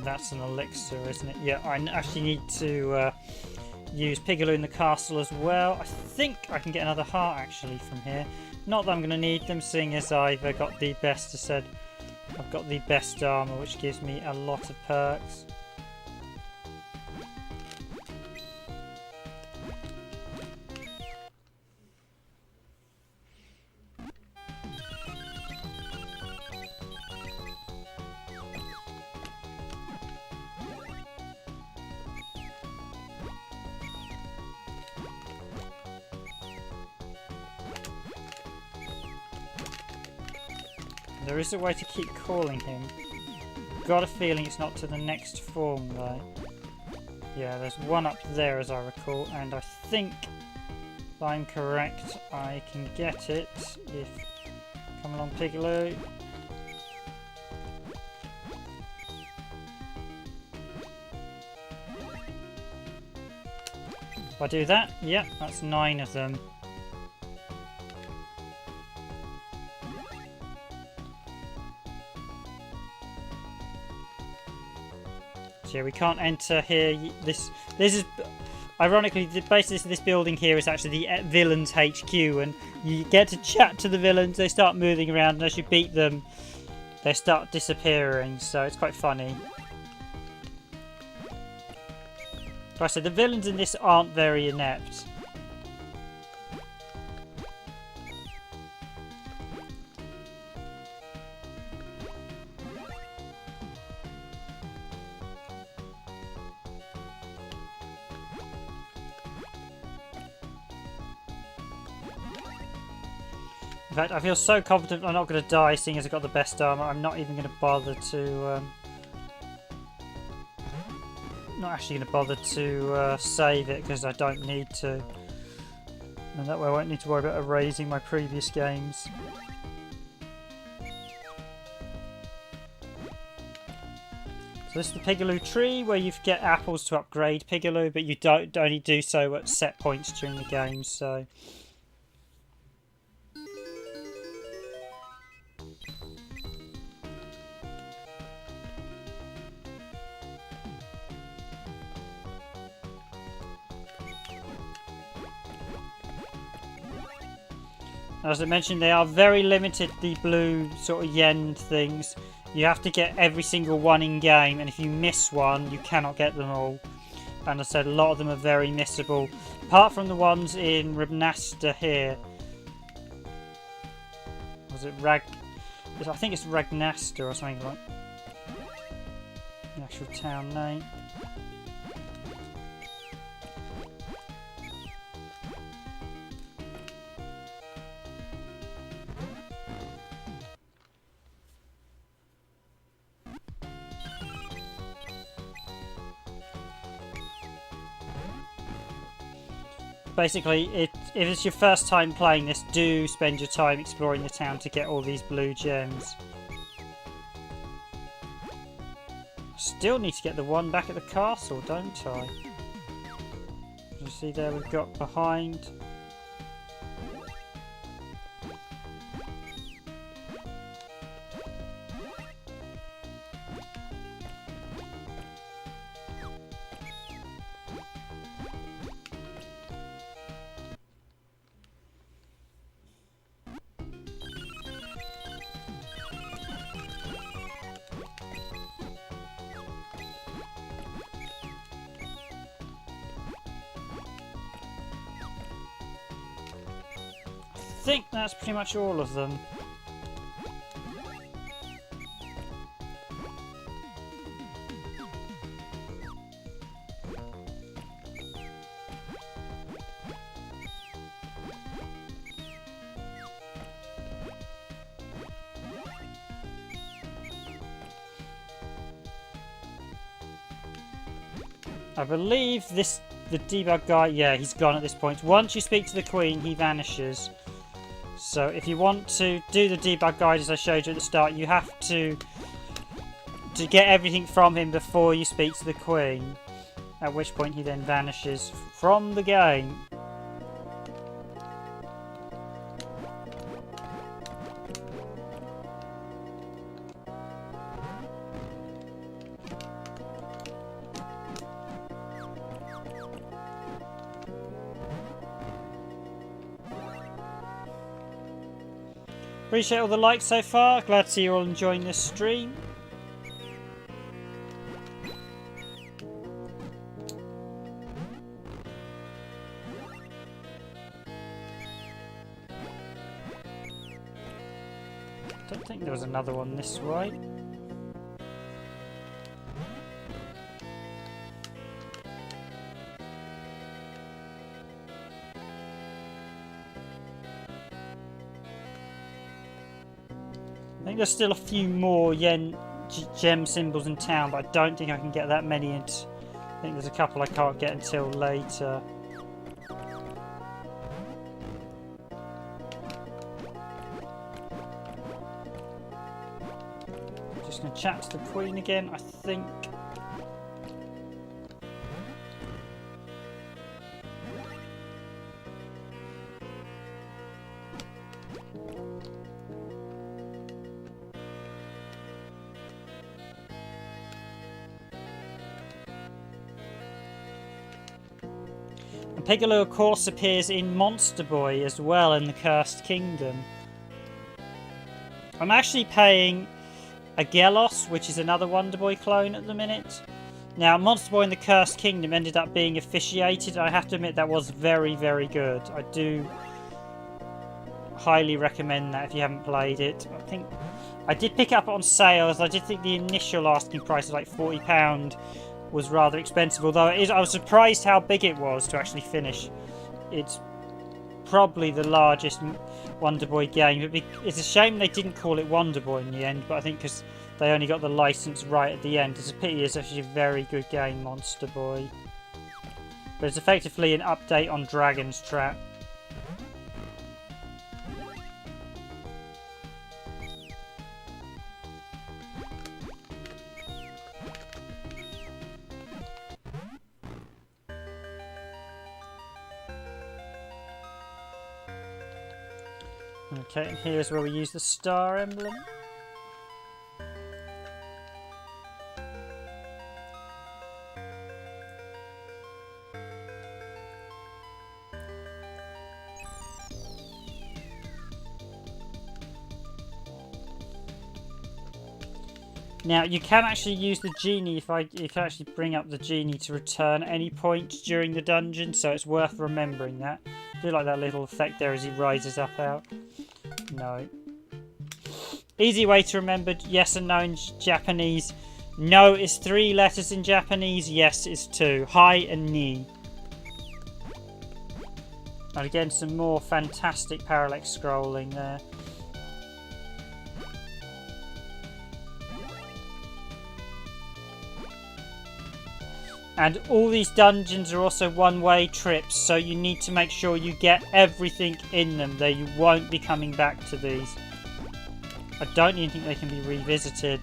That's an elixir, isn't it? Yeah, I actually need to use Piccolo in the castle as well. I think I can get another heart actually from here. Not that I'm going to need them, seeing as I've got the best, I said. I've got the best armor, which gives me a lot of perks. There is a way to keep calling him. Got a feeling it's not to the next form though. Yeah, there's one up there as I recall, and I think if I'm correct, I can get it if... Come along, Piccolo. If I do that, yep, that's 9 of them. So yeah, we can't enter here. This is, ironically, basically this building here is actually the villains HQ, and you get to chat to the villains. They start moving around, and as you beat them, they start disappearing. So it's quite funny. Like I said, the villains in this aren't very inept. In fact, I feel so confident I'm not going to die, seeing as I've got the best armor. I'm not even going to bother to... not actually going to bother to save it, because I don't need to. And that way I won't need to worry about erasing my previous games. So this is the Pigaloo tree, where you get apples to upgrade Pigaloo, but you don't only do so at set points during the game, so... As I mentioned, they are very limited, the blue sort of yen things. You have to get every single one in game, and if you miss one, you cannot get them all. And as I said, a lot of them are very missable. Apart from the ones in Ribnasta here. Was it I think it's Ragnasta or something like the actual town name. Basically, if it's your first time playing this, do spend your time exploring the town to get all these blue gems. I still need to get the one back at the castle, don't I? You see there we've got behind. I think that's pretty much all of them. I believe the debug guy, yeah, he's gone at this point. Once you speak to the Queen, he vanishes. So if you want to do the debug guide as I showed you at the start, you have to get everything from him before you speak to the Queen. At which point he then vanishes from the game. Appreciate all the likes so far. Glad to see you're all enjoying this stream. Don't think there was another one this way. I think there's still a few more yen gem symbols in town, but I don't think I can get that many. I think there's a couple I can't get until later. Just going to chat to the Queen again, I think. And Piccolo, of course, appears in Monster Boy as well in the Cursed Kingdom. I'm actually paying a Gelos, which is another Wonder Boy clone at the minute. Now, Monster Boy in the Cursed Kingdom ended up being officiated. I have to admit that was very, very good. I do highly recommend that if you haven't played it. I think I did pick it up on sales. I did think the initial asking price of like £40 was rather expensive, although I was surprised how big it was to actually finish. It's probably the largest Wonder Boy game. It's a shame they didn't call it Wonder Boy in the end, but I think because they only got the license right at the end. It's a pity. It's actually a very good game, Monster Boy. But it's effectively an update on Dragon's Trap. Okay, and here's where we use the star emblem. Now, you can actually use the genie you can actually bring up the genie to return at any point during the dungeon, so it's worth remembering that. I do like that little effect there as he rises up out. No. Easy way to remember yes and no in Japanese. No is 3 letters in Japanese, yes is 2. Hi and ni. And again, some more fantastic parallax scrolling there. And all these dungeons are also one-way trips, so you need to make sure you get everything in them, though you won't be coming back to these. I don't even think they can be revisited.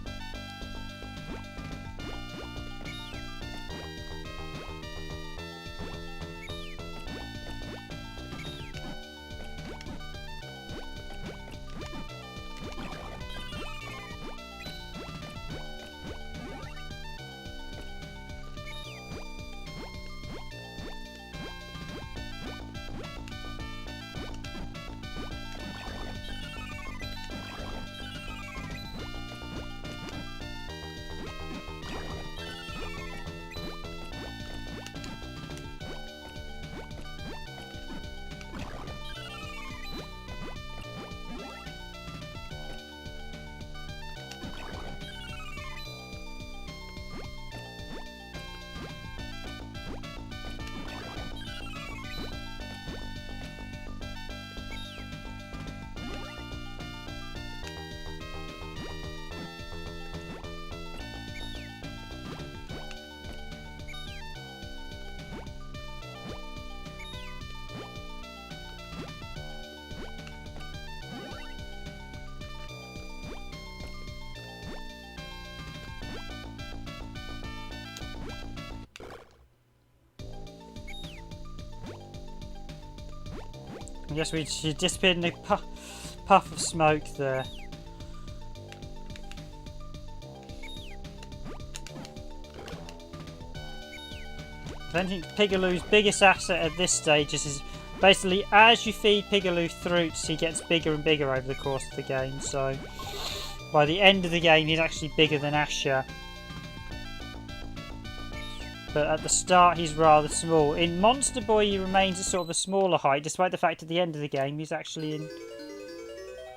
I guess she disappeared in a puff of smoke there. I think Pigaloo's biggest asset at this stage is basically as you feed Pigaloo fruits, he gets bigger and bigger over the course of the game. So by the end of the game, he's actually bigger than Asha. But at the start, he's rather small. In Monster Boy, he remains at sort of a smaller height, despite the fact at the end of the game, he's actually in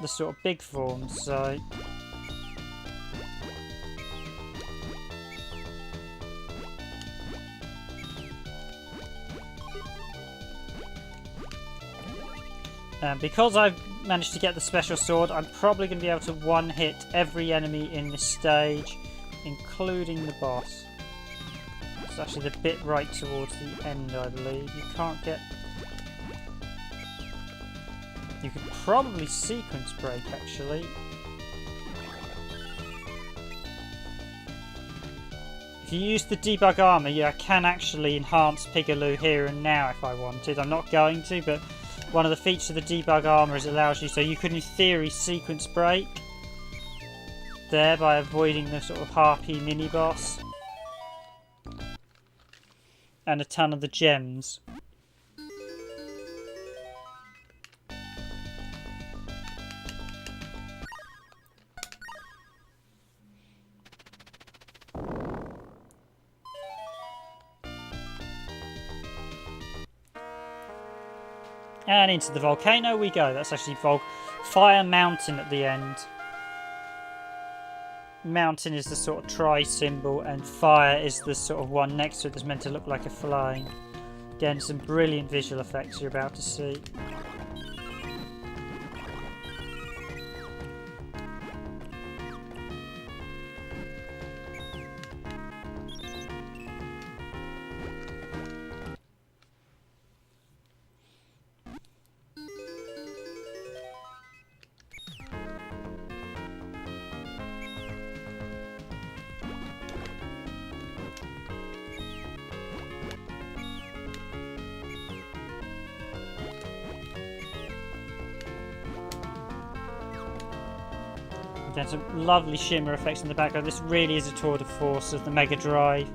the sort of big form, so... because I've managed to get the special sword, I'm probably going to be able to one-hit every enemy in this stage, including the boss. It's actually the bit right towards the end, I believe. You can't get... You could probably sequence break, actually. If you use the debug armor, yeah, I can actually enhance Pigaloo here and now if I wanted. I'm not going to, but one of the features of the debug armor is it allows you, so you could in theory sequence break there by avoiding the sort of harpy mini boss and a ton of the gems. And into the volcano we go. That's actually Fire Mountain at the end. Mountain is the sort of tri symbol, and fire is the sort of one next to it that's meant to look like a flame. Again, some brilliant visual effects you're about to see. Again, some lovely shimmer effects in the background. This really is a tour de force of the Mega Drive.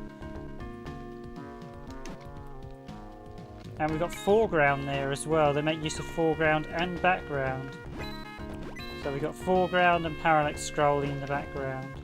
And we've got foreground there as well. They make use of foreground and background. So we've got foreground and parallax scrolling in the background.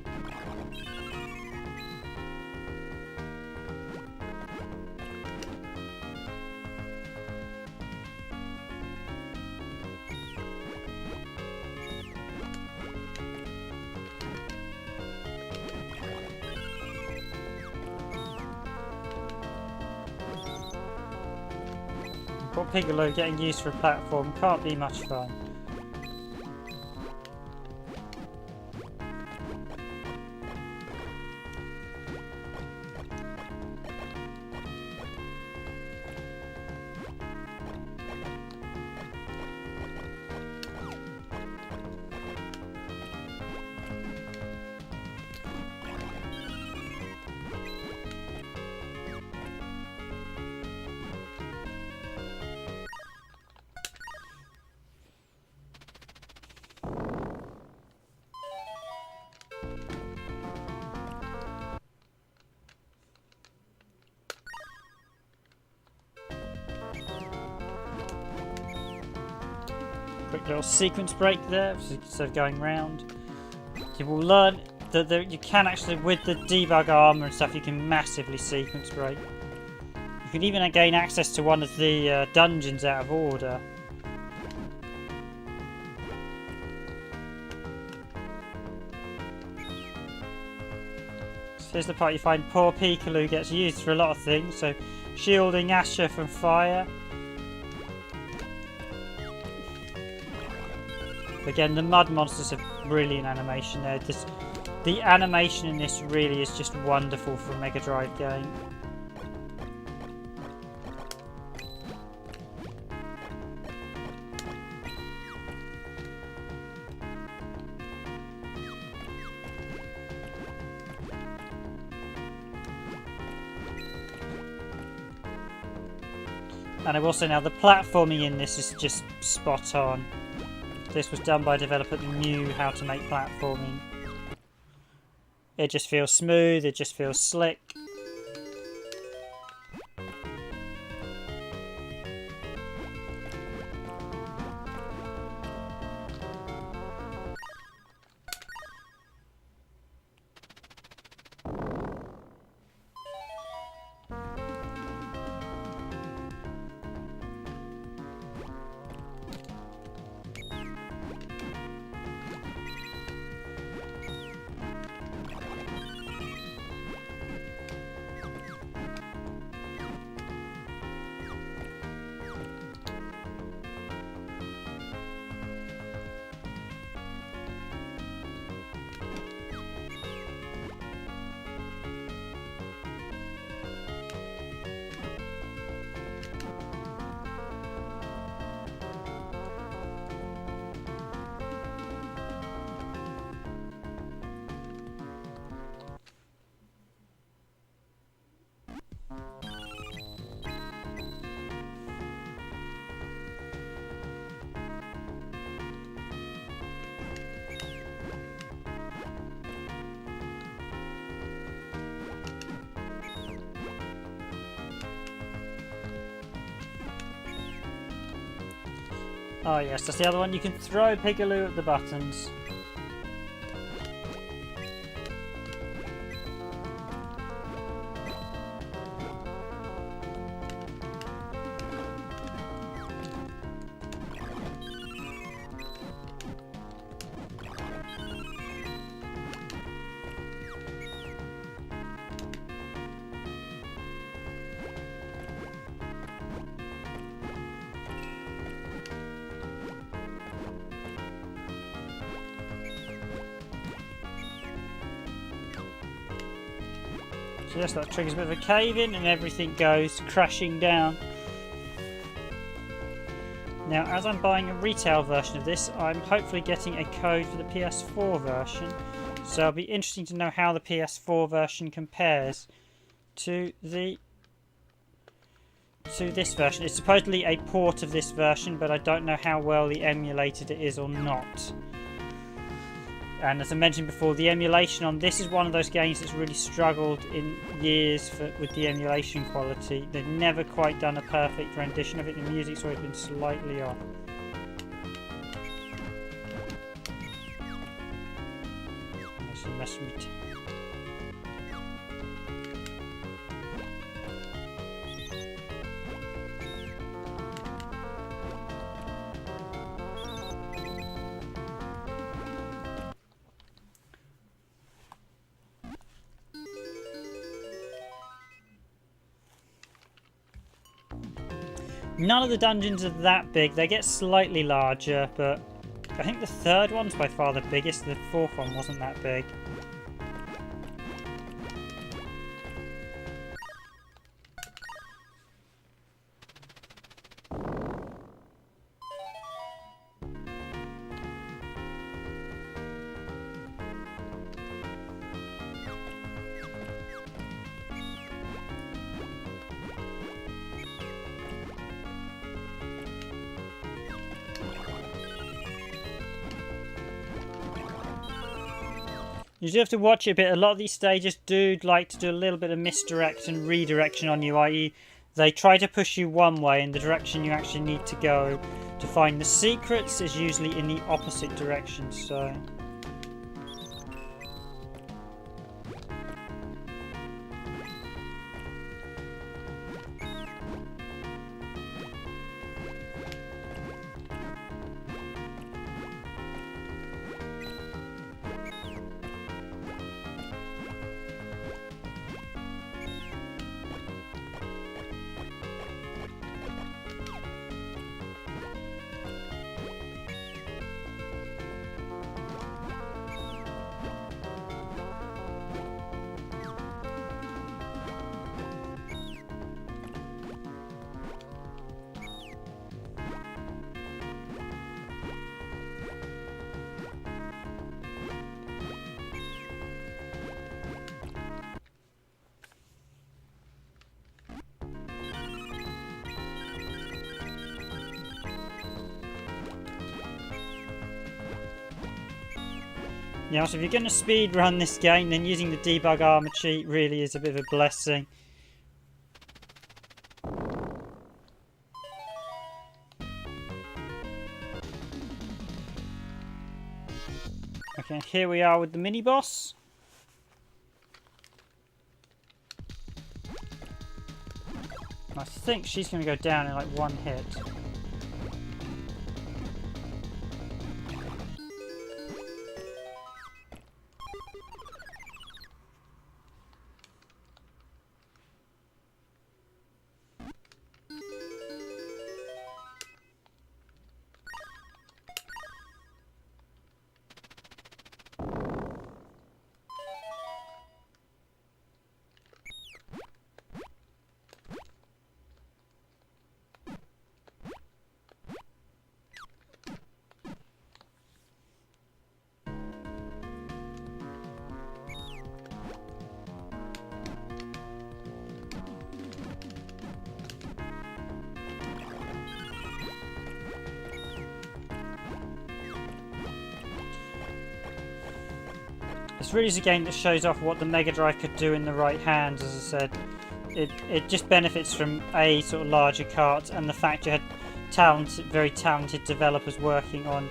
But Piccolo getting used for a platform can't be much fun. Quick little sequence break there, instead of going round. You will learn that you can actually, with the debug armor and stuff, you can massively sequence break. You can even gain access to one of the dungeons out of order. So here's the part you find poor Piccolo gets used for a lot of things, so shielding Asha from fire. Again, the mud monsters have brilliant animation there. The animation in this really is just wonderful for a Mega Drive game. And I will say now, the platforming in this is just spot on. This was done by a developer that knew how to make platforming. It just feels smooth, it just feels slick. Oh yes, that's the other one. You can throw Pigaloo at the buttons. So yes, that triggers a bit of a cave in and everything goes crashing down. Now, as I'm buying a retail version of this, I'm hopefully getting a code for the PS4 version. So it'll be interesting to know how the PS4 version compares to this version. It's supposedly a port of this version, but I don't know how well the emulated it is or not. And as I mentioned before, the emulation on this is one of those games that's really struggled in years with the emulation quality. They've never quite done a perfect rendition of it. The music's always been slightly off. None of the dungeons are that big. They get slightly larger, but I think the third one's by far the biggest. The fourth one wasn't that big. You do have to watch it a bit. A lot of these stages do like to do a little bit of misdirect and redirection on you, i.e. they try to push you one way and the direction you actually need to go to find the secrets is usually in the opposite direction, so... Yeah, so if you're going to speedrun this game, then using the debug armor cheat really is a bit of a blessing. Okay, here we are with the mini-boss. I think she's going to go down in like one hit. This really is a game that shows off what the Mega Drive could do in the right hands, as I said. It just benefits from A, sort of larger carts, and the fact you had very talented developers working on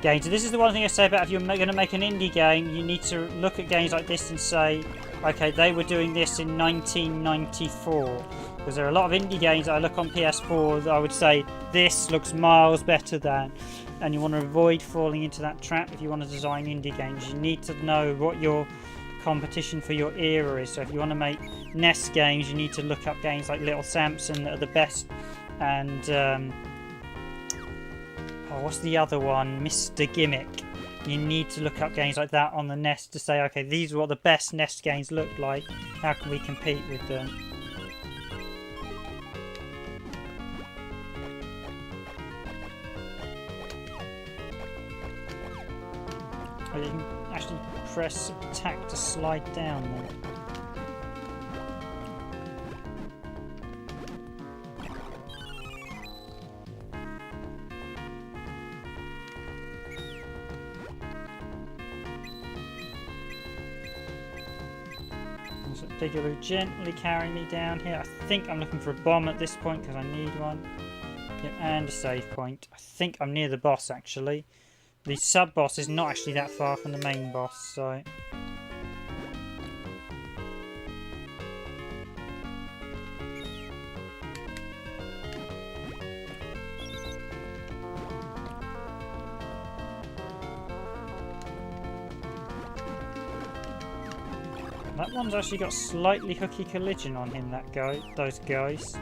games. And this is the one thing I say about if you're going to make an indie game, you need to look at games like this and say, okay, they were doing this in 1994. Because there are a lot of indie games that I look on PS4 that I would say, this looks miles better than. And you want to avoid falling into that trap if you want to design indie games. You need to know what your competition for your era is. So if you want to make NES games, you need to look up games like Little Samson that are the best. And what's the other one? Mr. Gimmick. You need to look up games like that on the NES to say, okay, these are what the best NES games look like. How can we compete with them? Oh, you can actually press attack to slide down then. So Bigelow gently carry me down here. I think I'm looking for a bomb at this point because I need one. Yeah, and a save point. I think I'm near the boss actually. The sub-boss is not actually that far from the main boss, so... That one's actually got slightly hooky collision on him, that guy, those guys.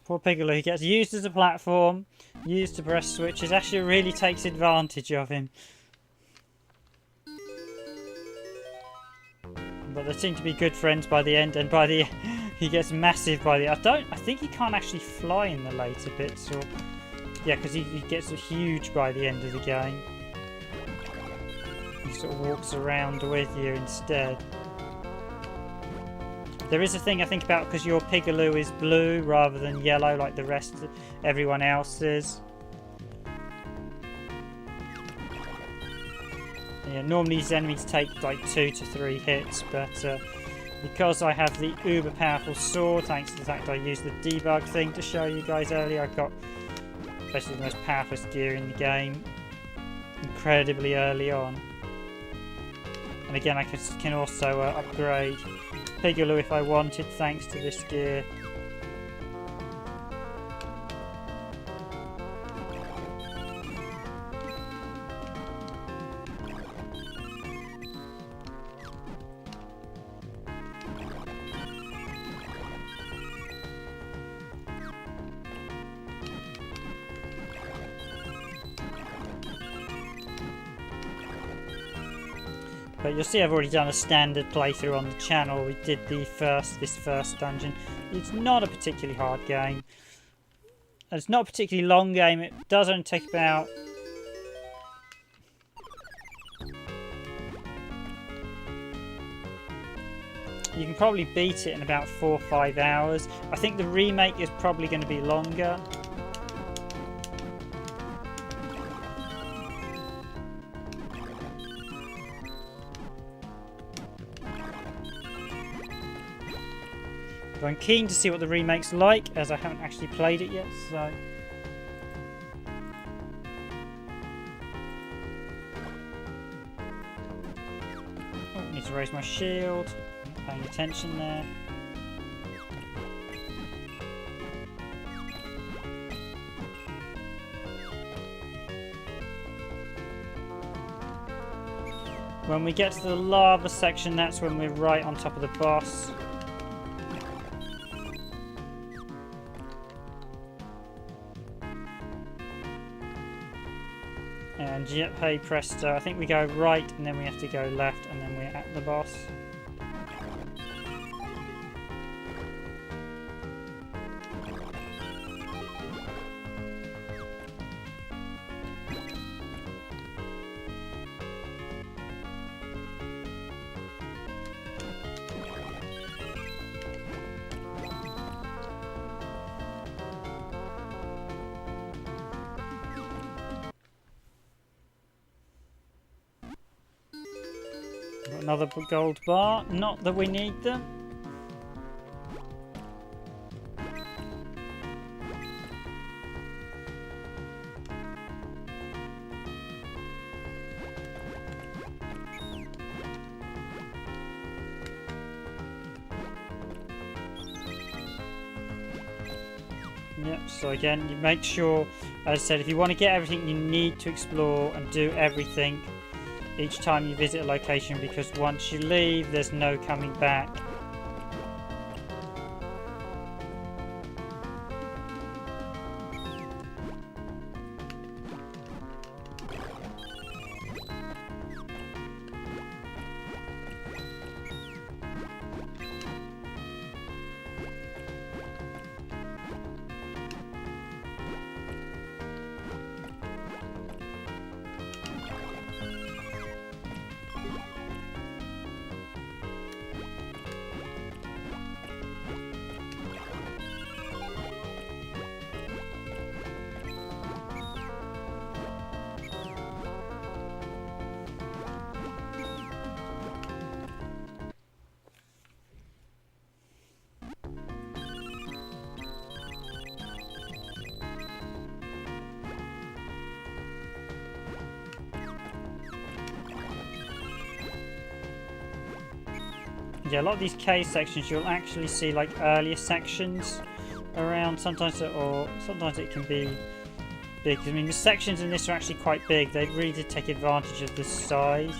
Poor Piccolo, he gets used as a platform, used to press switches, actually really takes advantage of him. But they seem to be good friends by the end, and by the he gets massive by the... I think he can't actually fly in the later bits, or... Yeah, because he gets huge by the end of the game. He sort of walks around with you instead. There is a thing I think about because your Pigaloo is blue rather than yellow like the rest of everyone else is. Yeah, normally these enemies take like 2 to 3 hits, but because I have the uber powerful sword, thanks to the fact I used the debug thing to show you guys earlier, I've got basically the most powerful gear in the game incredibly early on. And again, I can also upgrade Pigaloo if I wanted, thanks to this gear. But you'll see I've already done a standard playthrough on the channel. We did this first dungeon. It's not a particularly hard game. It's not a particularly long game. It does only take about... You can probably beat it in about 4 or 5 hours. I think the remake is probably going to be longer. But I'm keen to see what the remake's like, as I haven't actually played it yet, so... Oh, I need to raise my shield. Not paying attention there. When we get to the lava section, that's when we're right on top of the boss. And yep, hey presto, I think we go right and then we have to go left and then we're at the boss. Another gold bar. Not that we need them. Yep, so again, you make sure, as I said, if you want to get everything, you need to explore and do everything each time you visit a location, because once you leave, there's no coming back. Yeah, a lot of these cave sections you'll actually see like earlier sections around sometimes, or sometimes it can be big. I mean, the sections in this are actually quite big. They really did take advantage of the size.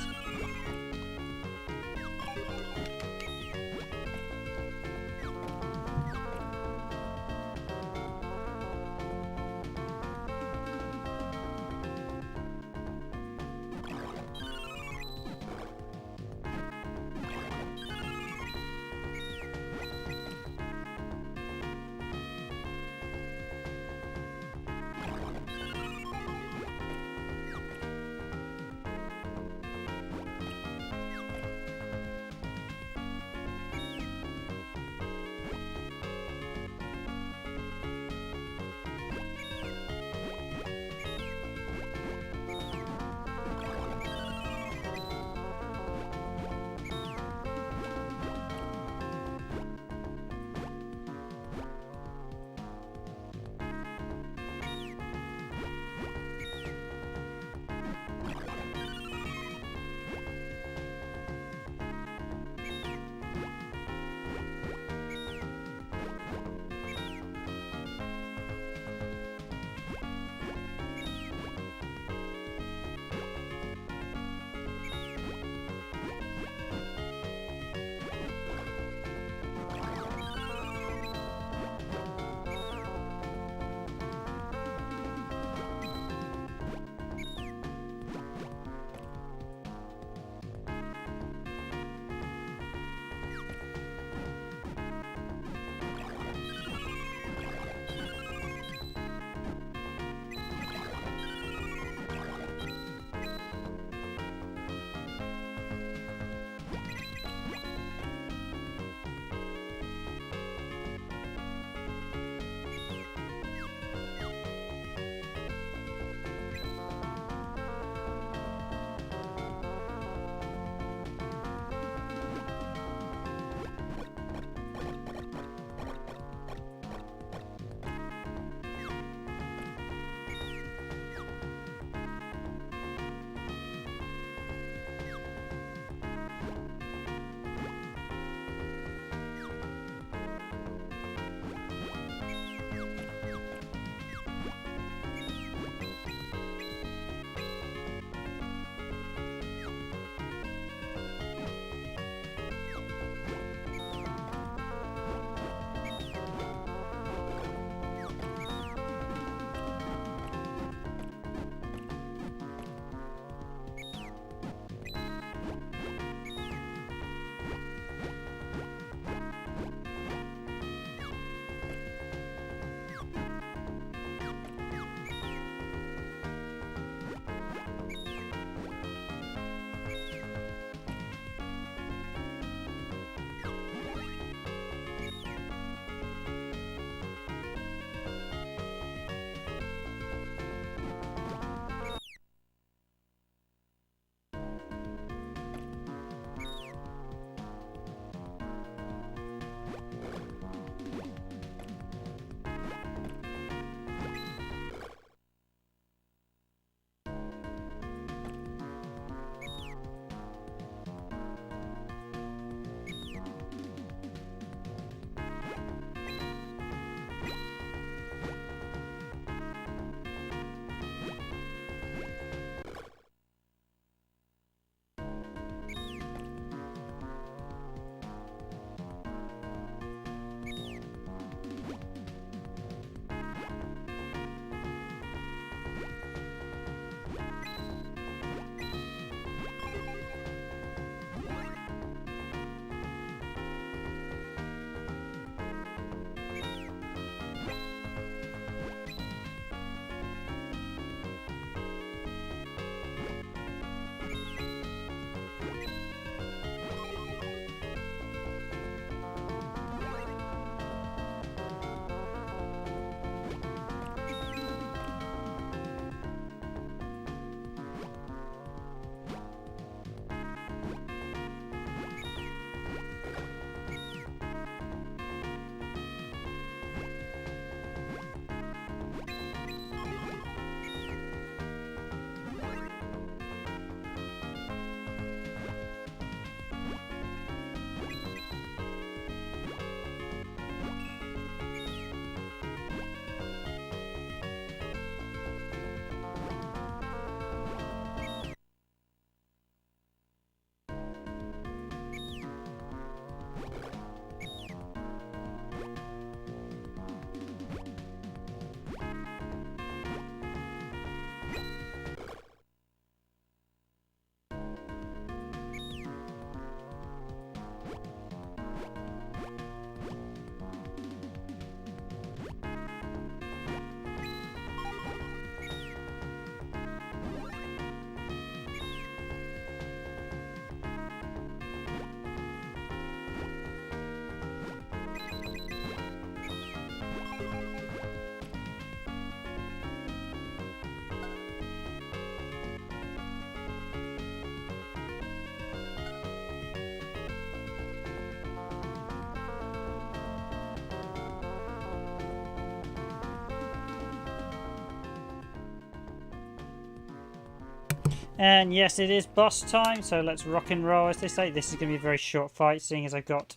And yes, it is boss time, so let's rock and roll, as they say. This is going to be a very short fight, seeing as I've got...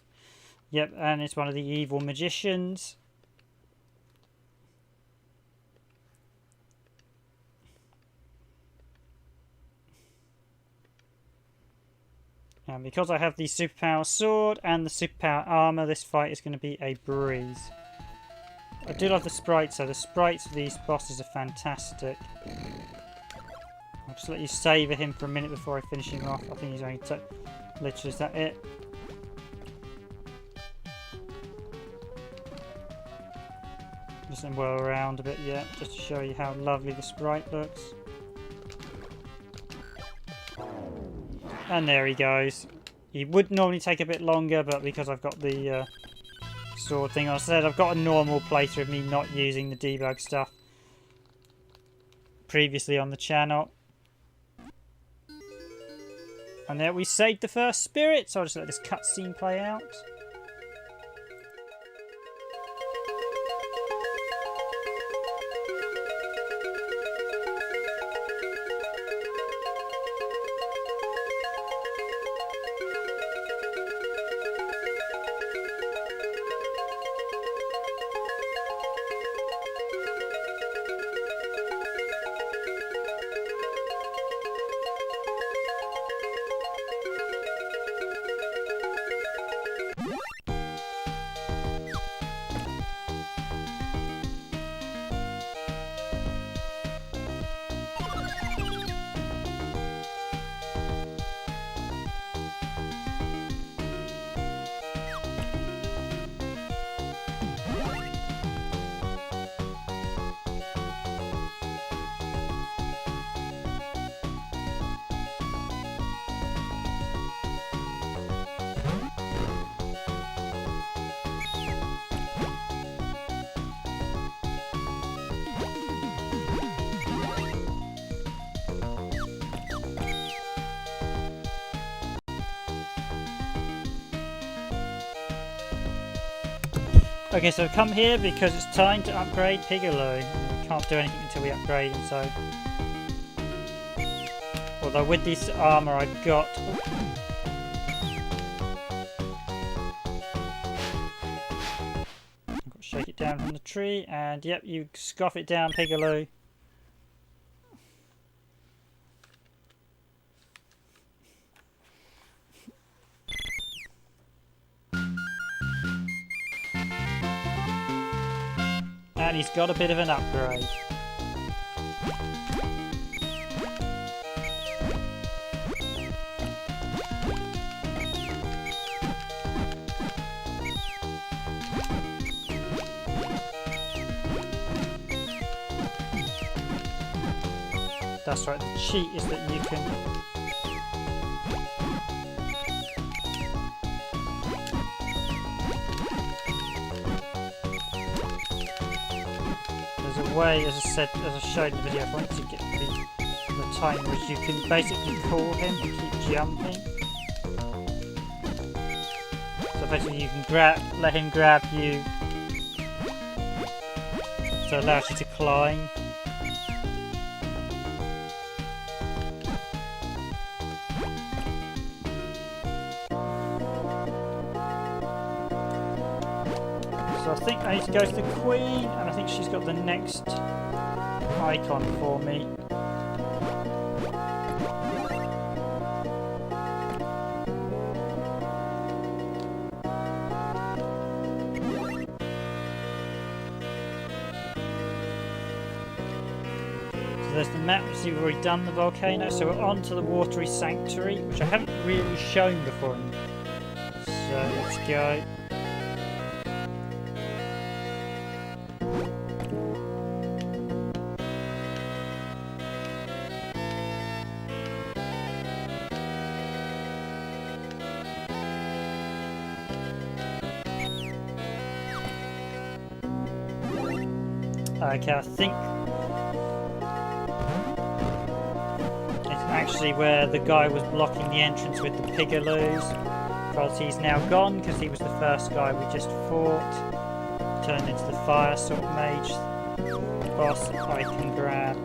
Yep, and it's one of the evil magicians. And because I have the superpower sword and the superpower armor, this fight is going to be a breeze. I do love the sprites, though. The sprites of these bosses are fantastic. I'll just let you savour him for a minute before I finish him off. I think he's only literally, is that it? Just then whirl around a bit, yeah, just to show you how lovely the sprite looks. And there he goes. He would normally take a bit longer, but because I've got the sword thing, I said I've got a normal playthrough of me not using the debug stuff previously on the channel. And there we saved the first spirit, so I'll just let this cutscene play out. Okay, so I've come here because it's time to upgrade Piccolo. We can't do anything until we upgrade him, so... Although with this armour I've got... I've got to shake it down from the tree, and yep, you scoff it down, Piccolo. And he's got a bit of an upgrade. That's right, the cheat is that you can... way, as I said, as I showed in the video, once you get the timer, is you can basically call him and keep jumping. So basically you can let him grab you, so it allows you to climb. So I think I need to go to the Queen, and I think she's got the next icon for me. So there's the map. See, we've already done the volcano, so we're on to the watery sanctuary, which I haven't really shown before. So let's go. Okay, I think it's actually where the guy was blocking the entrance with the Pigaloos, because he's now gone, because he was the first guy we just fought. Turned into the fire sort of mage boss I can grab.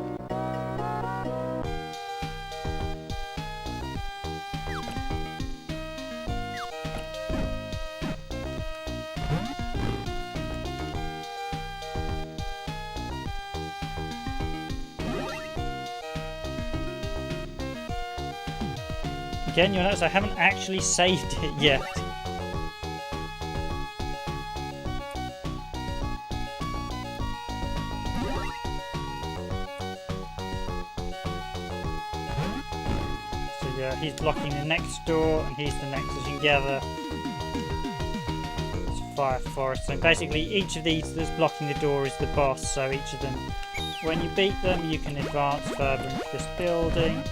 Again, you'll notice I haven't actually saved it yet. So yeah, he's blocking the next door, and he's the next, as you can gather. It's Fire Forest. So basically, each of these that's blocking the door is the boss. So each of them, when you beat them, you can advance further into this building.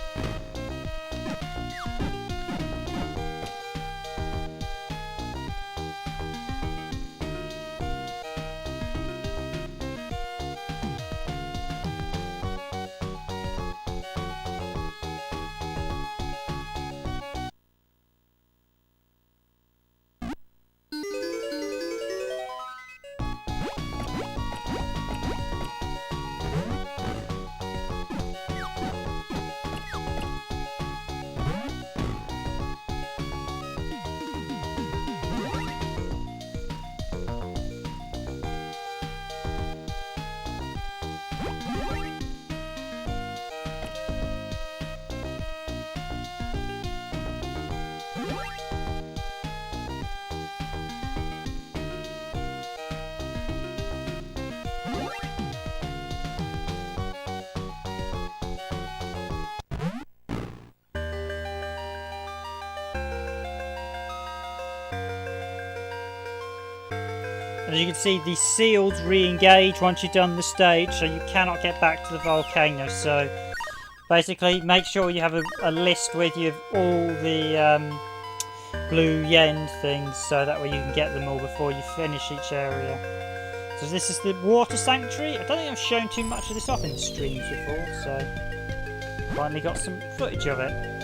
As you can see, the seals re-engage once you've done the stage, so you cannot get back to the volcano. So basically, make sure you have a list with you of all the blue yen things, so that way you can get them all before you finish each area. So this is the water sanctuary. I don't think I've shown too much of this off in the streams before, so finally got some footage of it.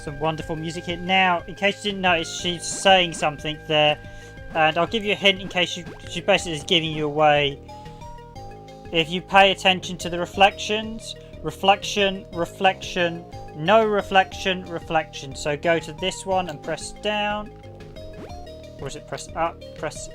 Some wonderful music here. Now, in case you didn't notice, she's saying something there. And I'll give you a hint in case she basically is giving you away. If you pay attention to the reflections, reflection, reflection, no reflection, reflection. So go to this one and press down. Or is it press up? Press.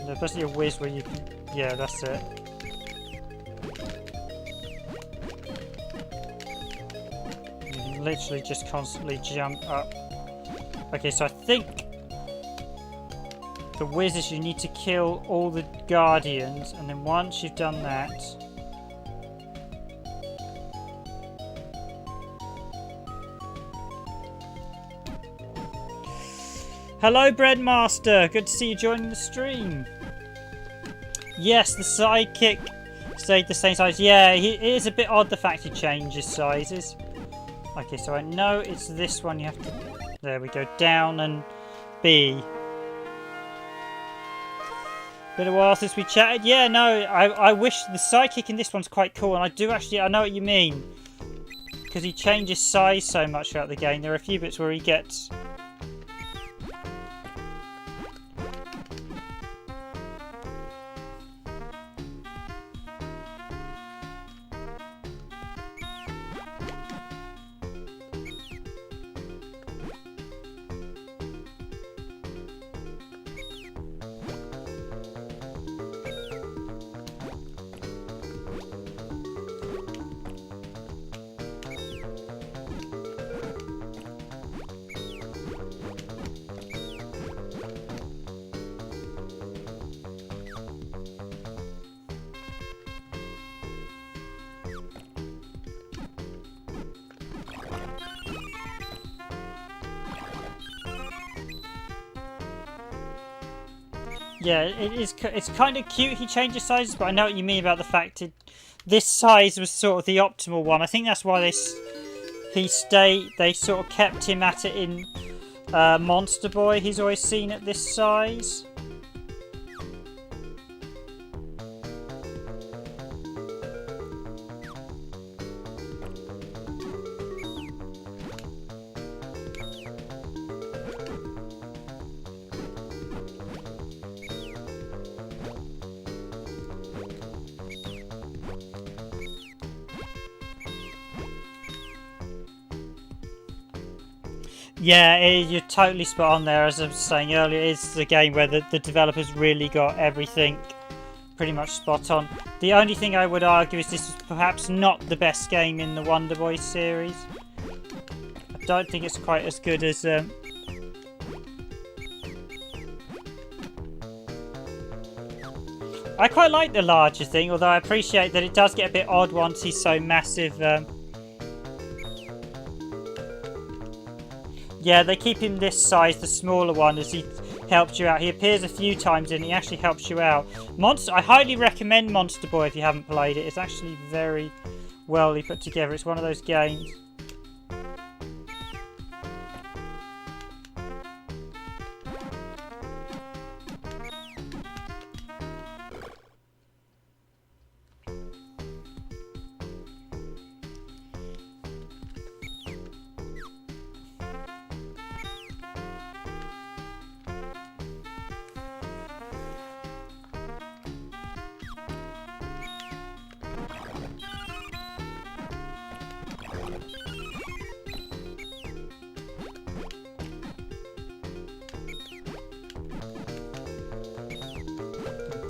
There's basically a whiz where you can... Yeah, that's it. You can literally just constantly jump up. Okay, so I think the whiz is you need to kill all the guardians, and then once you've done that... Hello, Breadmaster! Good to see you joining the stream. Yes, the sidekick stayed the same size. Yeah, it is a bit odd the fact he changes sizes. Okay, so I know it's this one you have to... There we go, down and B. Been a while since we chatted. Yeah, no, I wish the sidekick in this one's quite cool. And I do actually, I know what you mean. Because he changes size so much throughout the game. There are a few bits where he gets... Yeah, it's kind of cute he changes sizes, but I know what you mean about the fact this size was sort of the optimal one. I think that's why they sort of kept him at it in Monster Boy. He's always seen at this size. Yeah, you're totally spot on there. As I was saying earlier, it's a game where the developers really got everything pretty much spot on. The only thing I would argue is this is perhaps not the best game in the Wonderboy series. I don't think it's quite as good as... I quite like the larger thing, although I appreciate that it does get a bit odd once he's so massive. Yeah, they keep him this size, the smaller one, as he helps you out. He appears a few times and he actually helps you out. I highly recommend Monster Boy if you haven't played it. It's actually very well put together. It's one of those games.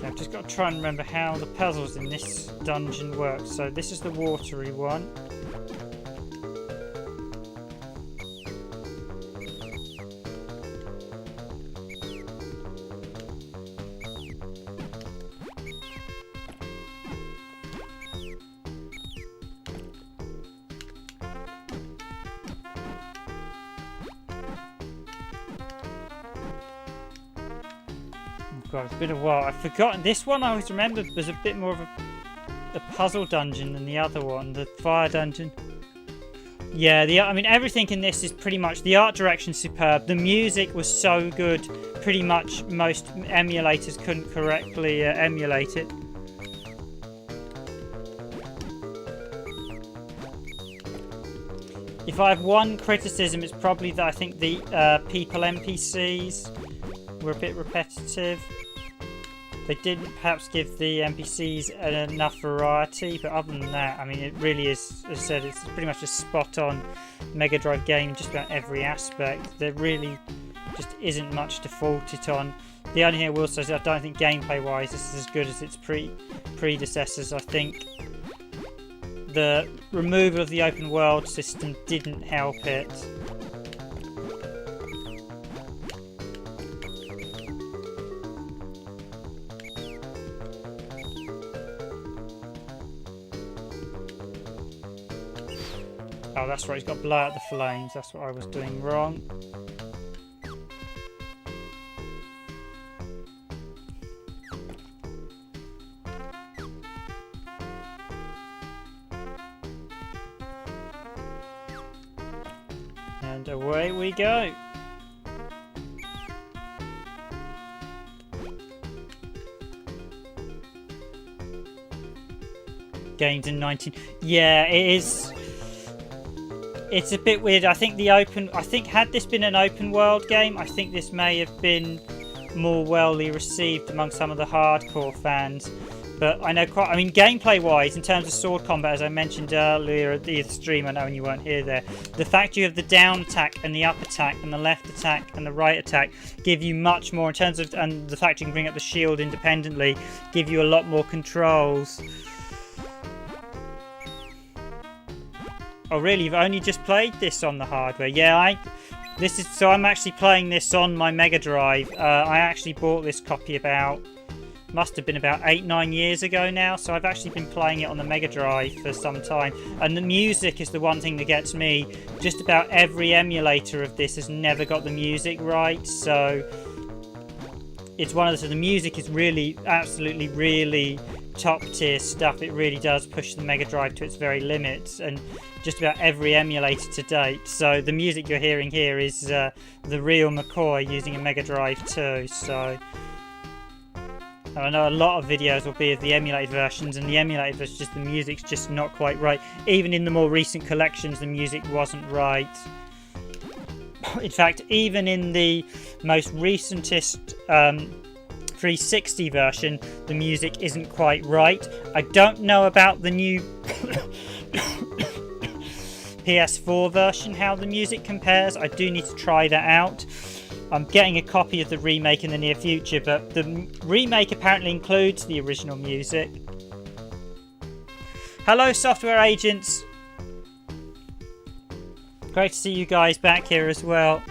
I've just got to try and remember how the puzzles in this dungeon work. So this is the watery one. God, it's been a while. I've forgotten. This one I always remember was a bit more of a puzzle dungeon than the other one, the fire dungeon. Yeah, I mean, everything in this is pretty much... The art direction's superb. The music was so good. Pretty much most emulators couldn't correctly emulate it. If I have one criticism, it's probably that I think the people NPCs were a bit repetitive. They didn't perhaps give the NPCs enough variety, but other than that, I mean, it really is, as I said, it's pretty much a spot-on Mega Drive game in just about every aspect. There really just isn't much to fault it on. The only thing I will say is I don't think gameplay-wise this is as good as its predecessors. I think the removal of the open world system didn't help it. Oh, that's right, he's got to blow out the flames. That's what I was doing wrong. And away we go. Games in 19... Yeah, it is... It's a bit weird. I think had this been an open world game, I think this may have been more wellly received among some of the hardcore fans. But I know I mean, gameplay wise, in terms of sword combat, as I mentioned earlier at the stream, I know when you weren't here there, the fact you have the down attack and the up attack and the left attack and the right attack give you much more in terms of, and the fact you can bring up the shield independently give you a lot more controls. Oh really, you've only just played this on the hardware? Yeah, I'm actually playing this on my Mega Drive. I actually bought this copy must have been about 8-9 years ago now, so I've actually been playing it on the Mega Drive for some time. And the music is the one thing that gets me. Just about every emulator of this has never got the music right, so it's one of the music is really, absolutely, really top tier stuff. It really does push the Mega Drive to its very limits, and just about every emulator to date. So the music you're hearing here is the real McCoy using a Mega Drive 2. So I know a lot of videos will be of the emulated versions, and the emulated versions, just the music's just not quite right. Even in the more recent collections, the music wasn't right. In fact, even in the most recentest 360 version, the music isn't quite right. I don't know about the new PS4 version, how the music compares. I do need to try that out. I'm getting a copy of the remake in the near future, but the remake apparently includes the original music. Hello, software agents. Great to see you guys back here as well.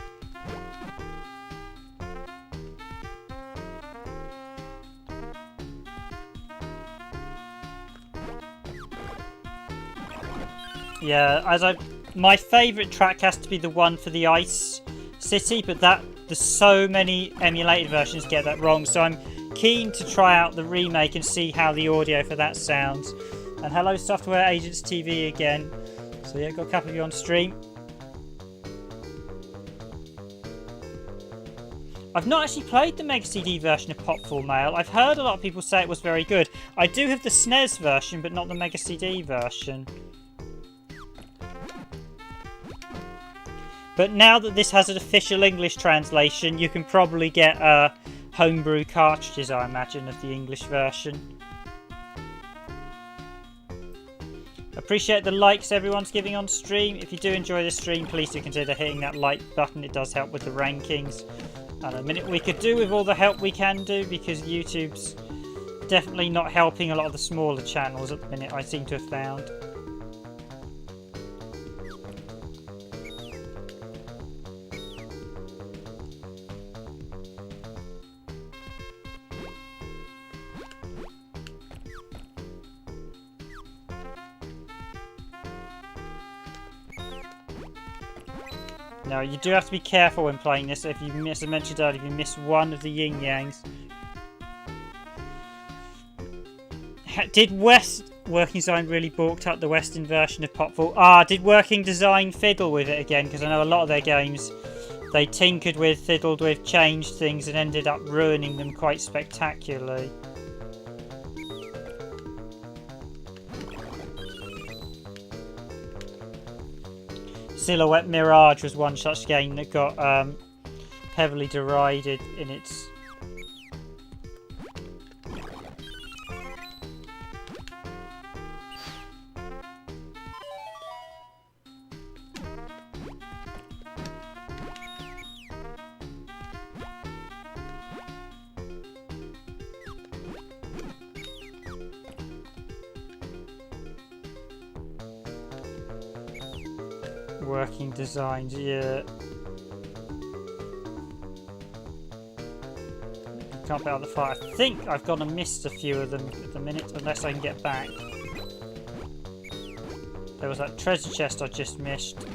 Yeah, my favourite track has to be the one for the Ice City, but there's so many emulated versions get that wrong, so I'm keen to try out the remake and see how the audio for that sounds. And hello, Software Agents TV again. So yeah, got a couple of you on stream. I've not actually played the Mega CD version of Popful Mail. I've heard a lot of people say it was very good. I do have the SNES version, but not the Mega CD version. But now that this has an official English translation, you can probably get homebrew cartridges, I imagine, of the English version. Appreciate the likes everyone's giving on stream. If you do enjoy the stream, please do consider hitting that like button. It does help with the rankings. And a minute we could do with all the help we can do, because YouTube's definitely not helping a lot of the smaller channels at the minute, I seem to have found. Now, you do have to be careful when playing this. If you miss, as I mentioned earlier, if you miss one of the yin-yangs, Did Working Design really balked up the Western version of Popful? Did Working Design fiddle with it again? Because I know a lot of their games they tinkered with, fiddled with, changed things and ended up ruining them quite spectacularly. Silhouette Mirage was one such game that got heavily derided in its... Working designs, yeah. Can't bet on the fire. I think I've gone and missed a few of them at the minute, unless I can get back. There was that treasure chest I just missed.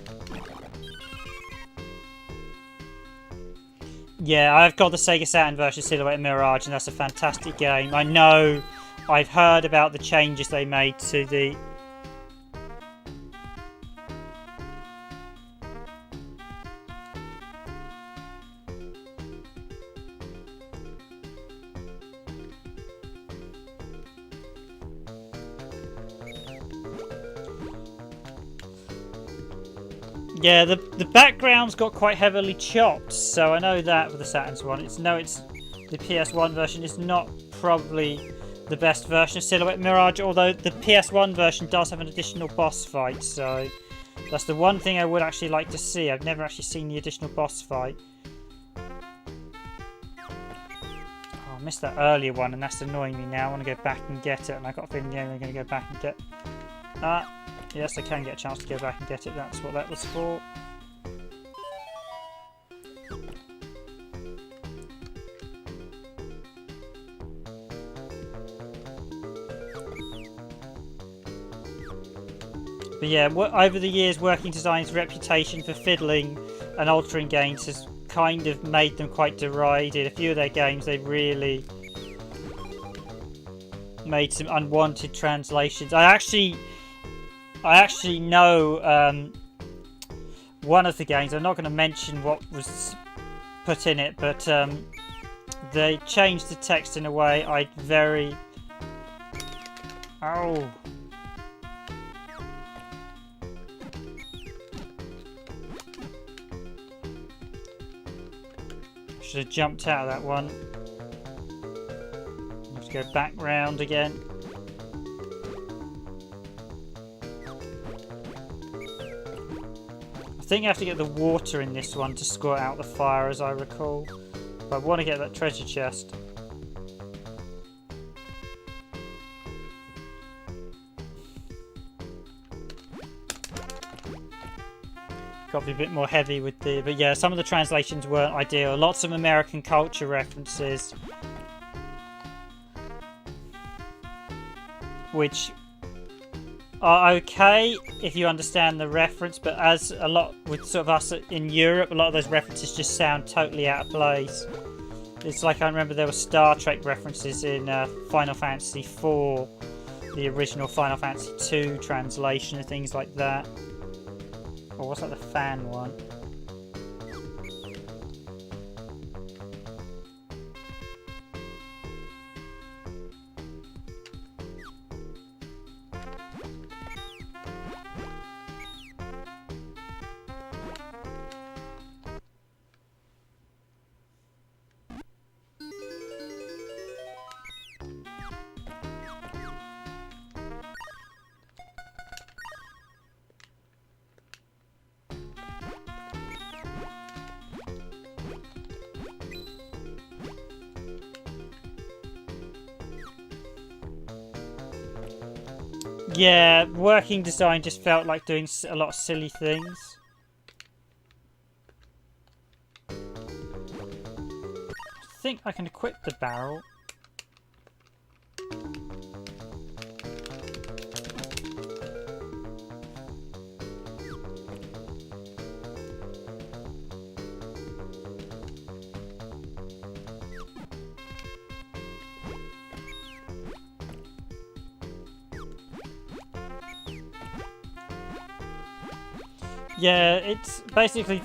Yeah, I've got the Sega Saturn version of Silhouette Mirage, and that's a fantastic game. I know, I've heard about the changes they made to the... Yeah, the background's got quite heavily chopped, so I know that for the Saturn's one. It's the PS1 version is not probably the best version of Silhouette Mirage, although the PS1 version does have an additional boss fight, so that's the one thing I would actually like to see. I've never actually seen the additional boss fight. Oh, I missed that earlier one, and that's annoying me now. I want to go back and get it, and I've got a feeling I'm going to go back and get... Yes, I can get a chance to go back and get it. That's what that was for. But yeah, over the years, Working Design's reputation for fiddling and altering games has kind of made them quite derided. A few of their games, they really made some unwanted translations. I actually know one of the games, I'm not going to mention what was put in it, but they changed the text in a way I very... Oh. Should have jumped out of that one. Let's go back round again. I think I have to get the water in this one to squirt out the fire, as I recall. But I want to get that treasure chest. Got to be a bit more heavy with the... But yeah, some of the translations weren't ideal. Lots of American culture references. Which are okay if you understand the reference, but as a lot with sort of us in Europe, a lot of those references just sound totally out of place. It's like I remember there were Star Trek references in Final Fantasy IV, the original Final Fantasy II translation and things like that. Or what's that, the fan one? Yeah, Working Design just felt like doing a lot of silly things. I think I can equip the barrel. Yeah, it's basically,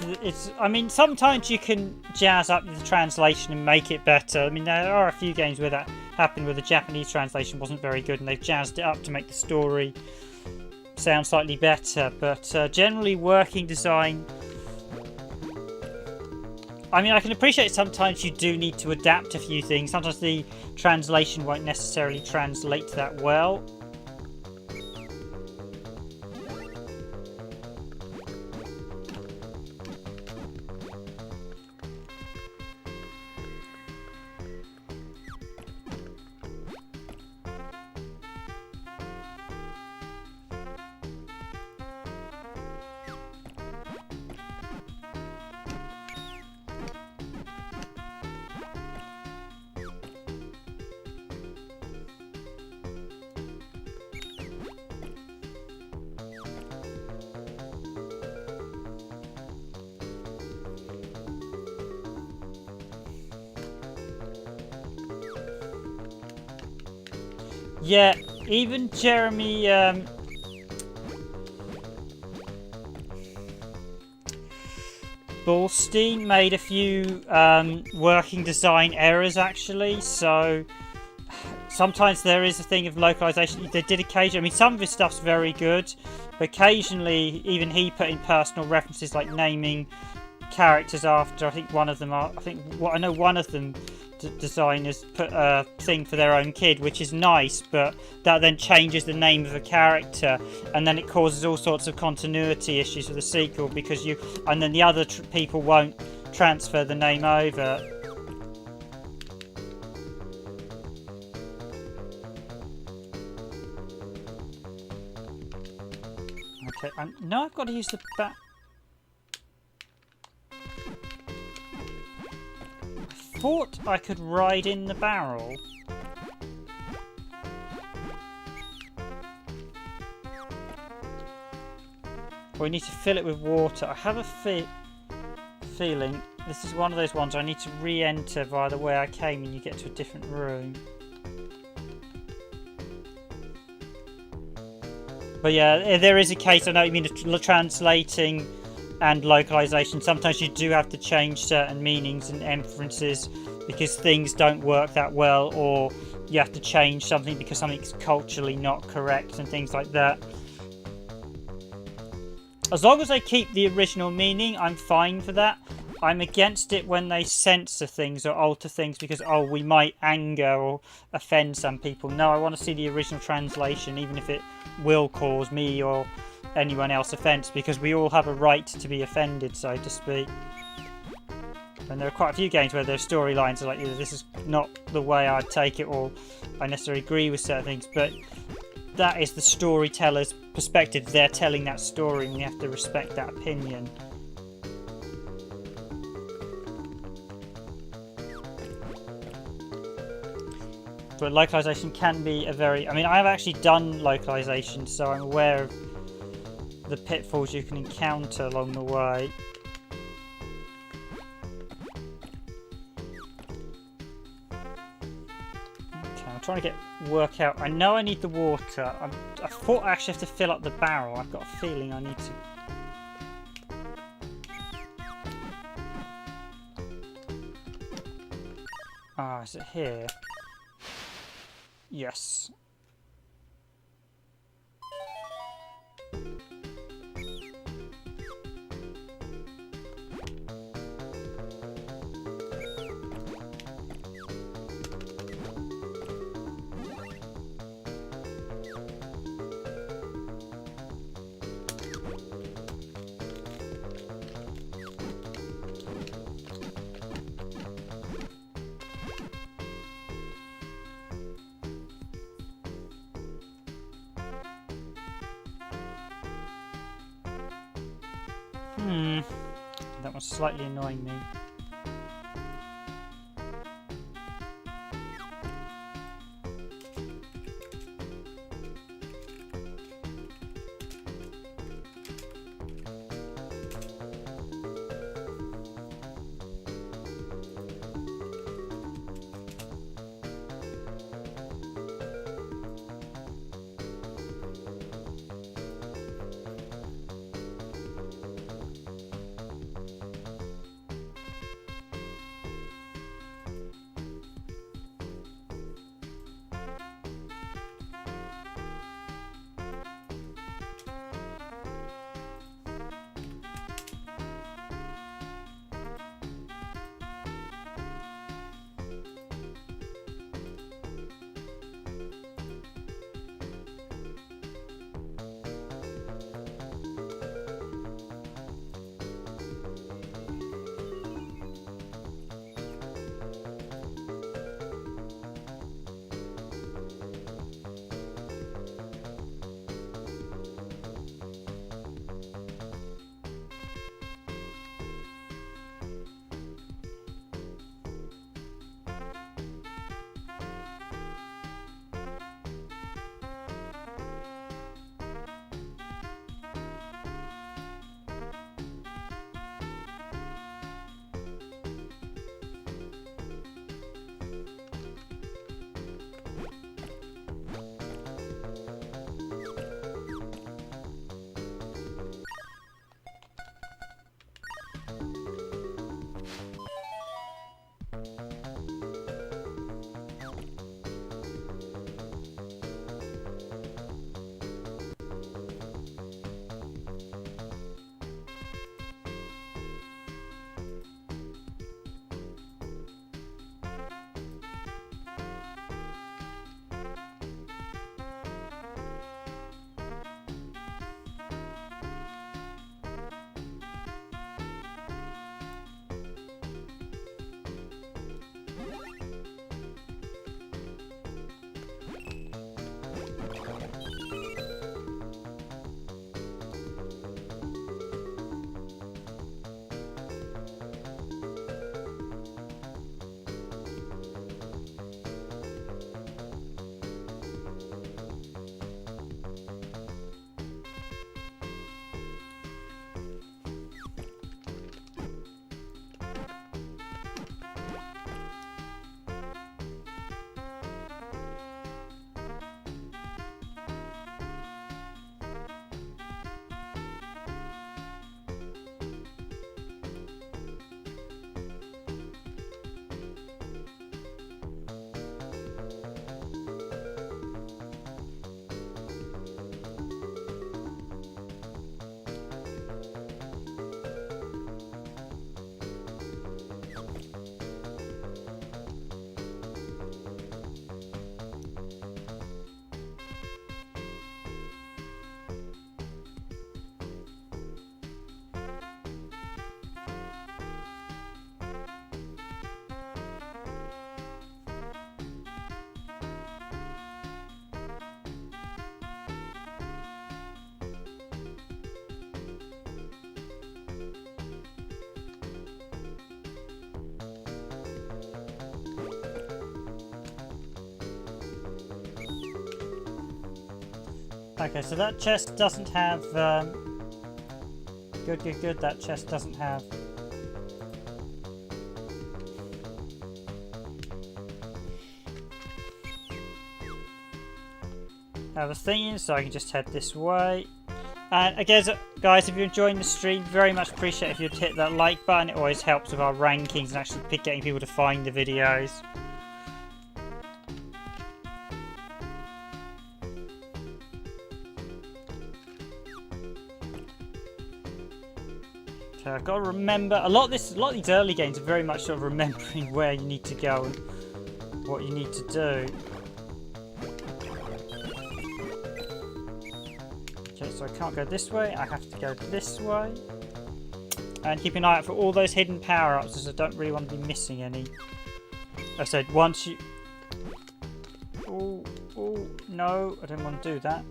I mean, sometimes you can jazz up the translation and make it better. I mean, there are a few games where that happened, where the Japanese translation wasn't very good and they've jazzed it up to make the story sound slightly better. But generally, working design, I mean, I can appreciate sometimes you do need to adapt a few things. Sometimes the translation won't necessarily translate that well. Yeah, even Jeremy Bullstein made a few working design errors actually, so sometimes there is a thing of localization. They did occasionally, I mean, some of his stuff's very good, but occasionally even he put in personal references like naming characters after, I think one of them are, I know one of them designers put a thing for their own kid, which is nice, but that then changes the name of a character and then it causes all sorts of continuity issues with the sequel because and then the other people won't transfer the name over. Okay, now I've got to use the back. I thought I could ride in the barrel. We need to fill it with water. I have a feeling this is one of those ones I need to re-enter via the way I came and you get to a different room. But yeah, there is a case, I know you mean translating and localization. Sometimes you do have to change certain meanings and inferences because things don't work that well, or you have to change something because something's culturally not correct and things like that. As long as they keep the original meaning, I'm fine for that. I'm against it when they censor things or alter things because, oh, we might anger or offend some people. No, I want to see the original translation, even if it will cause me or anyone else offence, because we all have a right to be offended, so to speak. And there are quite a few games where their storylines are like, this is not the way I'd take it, or I necessarily agree with certain things, but that is the storyteller's perspective. They're telling that story and you have to respect that opinion. But localization can be a very... I mean, I've actually done localization, so I'm aware of the pitfalls you can encounter along the way. Okay, I'm trying to work out... I know I need the water. I thought I actually have to fill up the barrel. I've got a feeling I need to... Ah, is it here? Yes. That was slightly annoying me. Okay, so that chest doesn't have... Good, good, good. That chest doesn't have... have a thingy, so I can just head this way. And again, guys, if you're enjoying the stream, very much appreciate if you'd hit that like button. It always helps with our rankings and actually getting people to find the videos. So I've got to remember a lot of these early games are very much sort of remembering where you need to go and what you need to do. Okay, so I can't go this way. I have to go this way. And keep an eye out for all those hidden power-ups, as I don't really want to be missing any. I said once you... Oh, oh, no, I don't want to do that.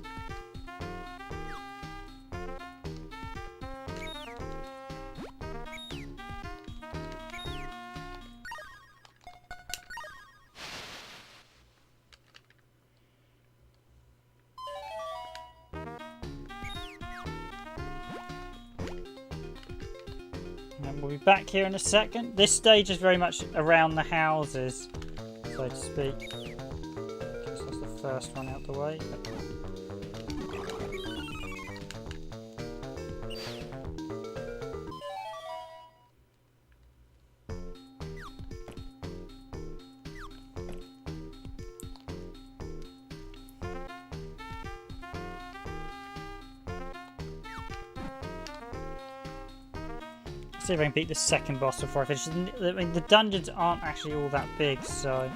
We'll be back here in a second. This stage is very much around the houses, so to speak. Guess that's the first one out the way. See if I can beat the second boss before I finish. I mean, the dungeons aren't actually all that big, so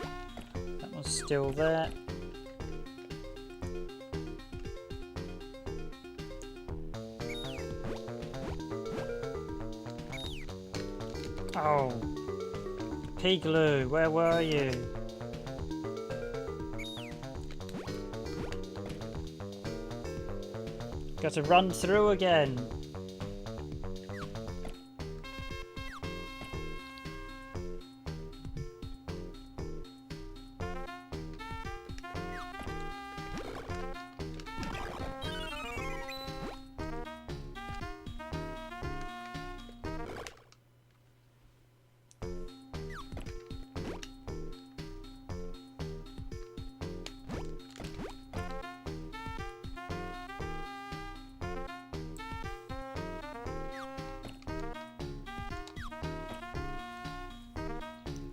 that one's still there. Oh, Pigloo, where were you? Got to run through again.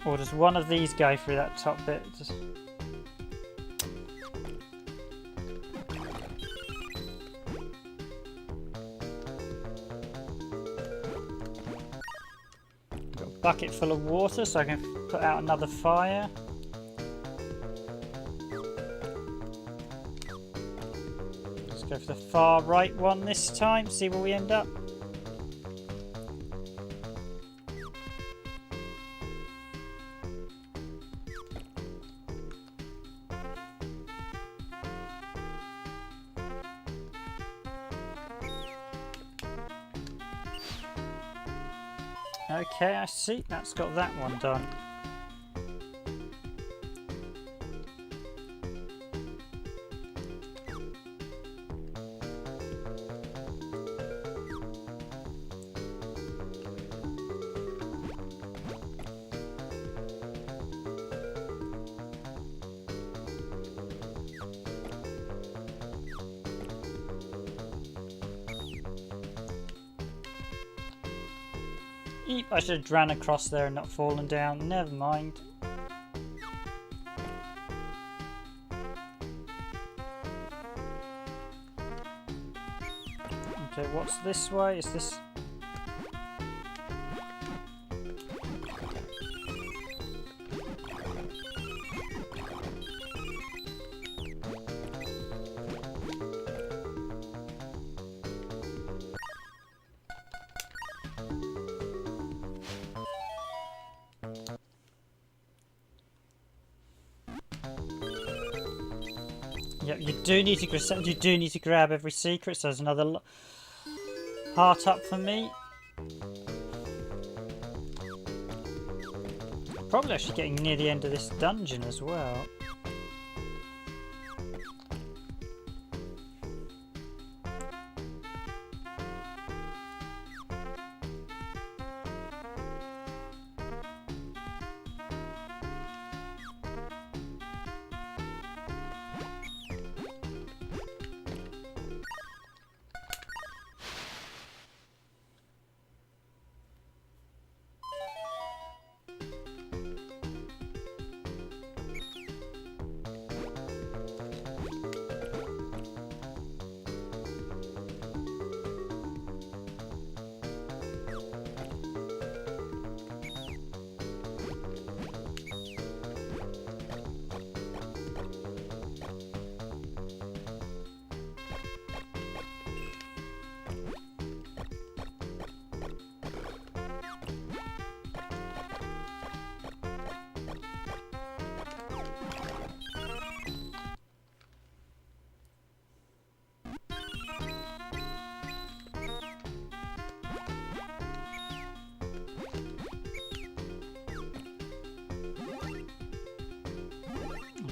Or does one of these go through that top bit? Got a bucket full of water so I can put out another fire. Let's go for the far right one this time, see where we end up. Okay, I see. That's got that one done. Eep, I should have ran across there and not fallen down. Never mind. Okay, what's this way? Is this... Yep, you do need to grab every secret, so there's another heart up for me. Probably actually getting near the end of this dungeon as well.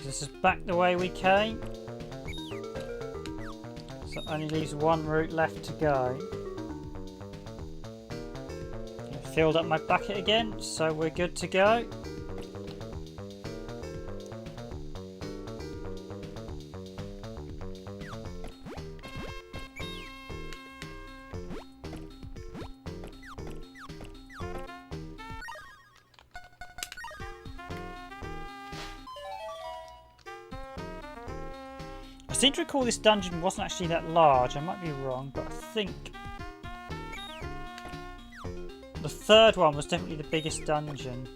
This is back the way we came. So it only leaves one route left to go. I filled up my bucket again, so we're good to go. I seem to recall this dungeon wasn't actually that large. I might be wrong, but I think the third one was definitely the biggest dungeon.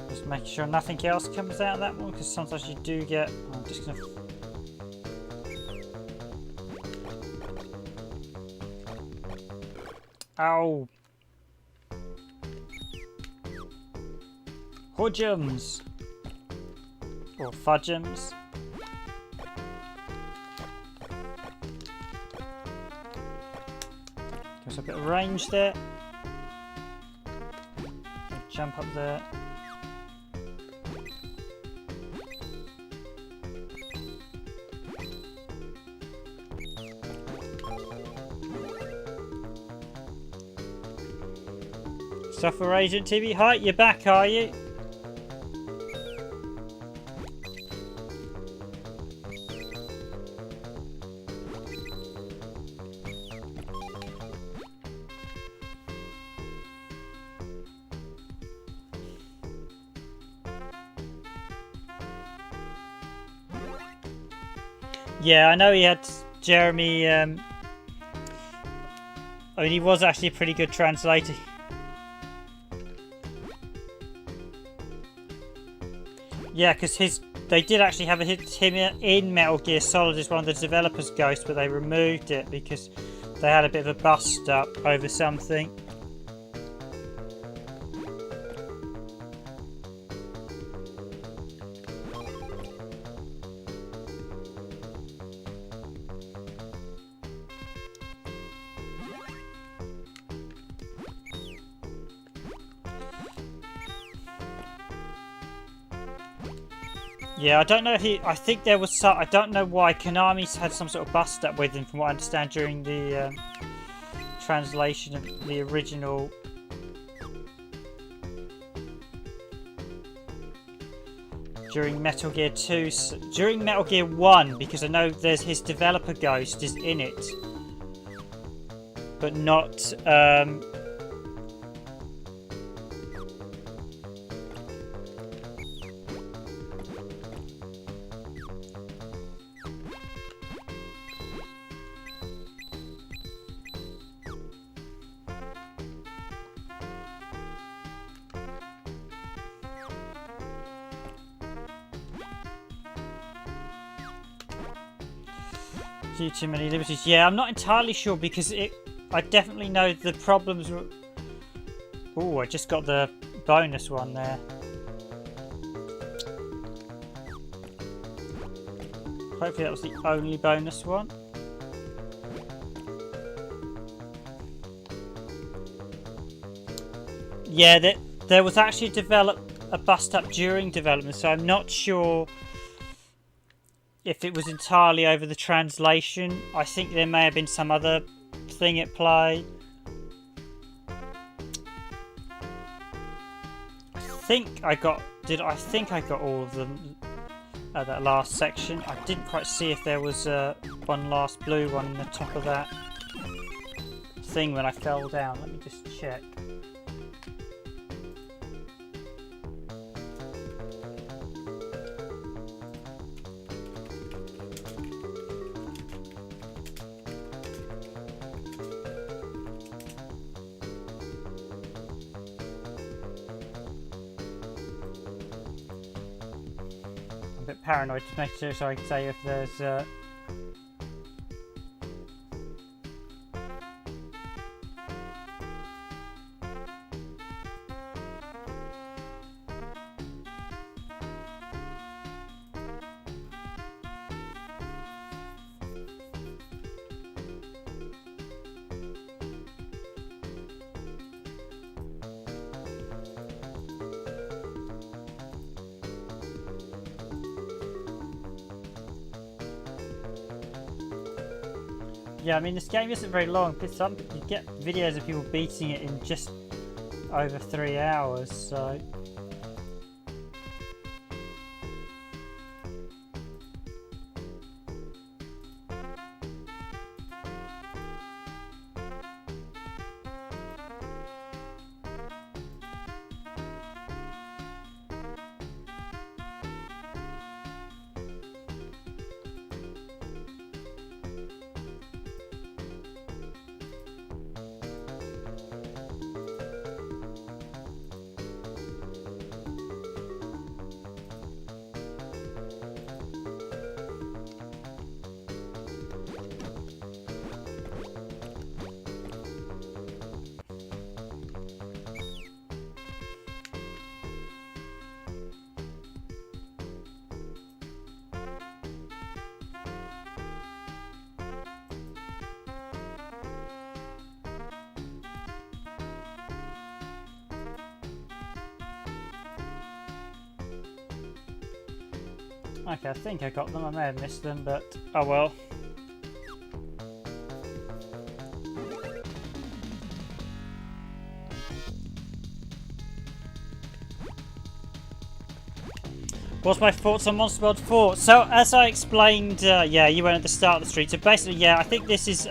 Just making sure nothing else comes out of that one, because sometimes you do get... I'm just going to... Ow! Hudgems! Or fudgems. Gives a bit of range there. Jump up there. Software Agent TV, hi, you're back, are you? Yeah, I know he had Jeremy. I mean, he was actually a pretty good translator. Yeah, because they did actually have him in Metal Gear Solid as one of the developers' ghosts, but they removed it because they had a bit of a bust up over something. Yeah, I don't know if I think there was some... I don't know why Konami's had some sort of bust up with him, from what I understand, during the translation of the original. During Metal Gear 2, during Metal Gear 1, because I know there's his developer ghost is in it, but not. Too many liberties. Yeah, I'm not entirely sure because I definitely know the problems were... Oh, I just got the bonus one there. Hopefully that was the only bonus one. Yeah, there was actually a bust up during development, so I'm not sure if it was entirely over the translation. I think there may have been some other thing at play. I think I got all of them at that last section. I didn't quite see if there was one last blue one in the top of that thing when I fell down. Let me just check. Paranoid to make sure so I can say if there's Yeah, I mean, this game isn't very long, but you get videos of people beating it in just over 3 hours, so... Okay, I think I got them. I may have missed them, but oh well. What's my thoughts on Monster World 4? So, as I explained, yeah, you went at the start of the street. So basically, yeah, I think this is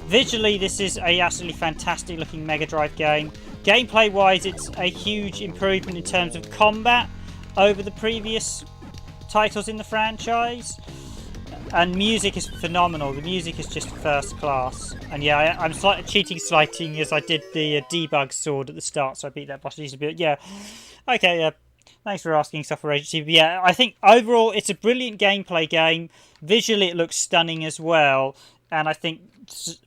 visually, this is a absolutely fantastic looking Mega Drive game. Gameplay-wise, it's a huge improvement in terms of combat over the previous titles in the franchise, and music is phenomenal. The music is just first class, and yeah, I'm cheating as I did the debug sword at the start, so I beat that boss easily. But yeah, okay, yeah, thanks for asking, Software Agency. But yeah, I think overall it's a brilliant gameplay game. Visually, it looks stunning as well, and I think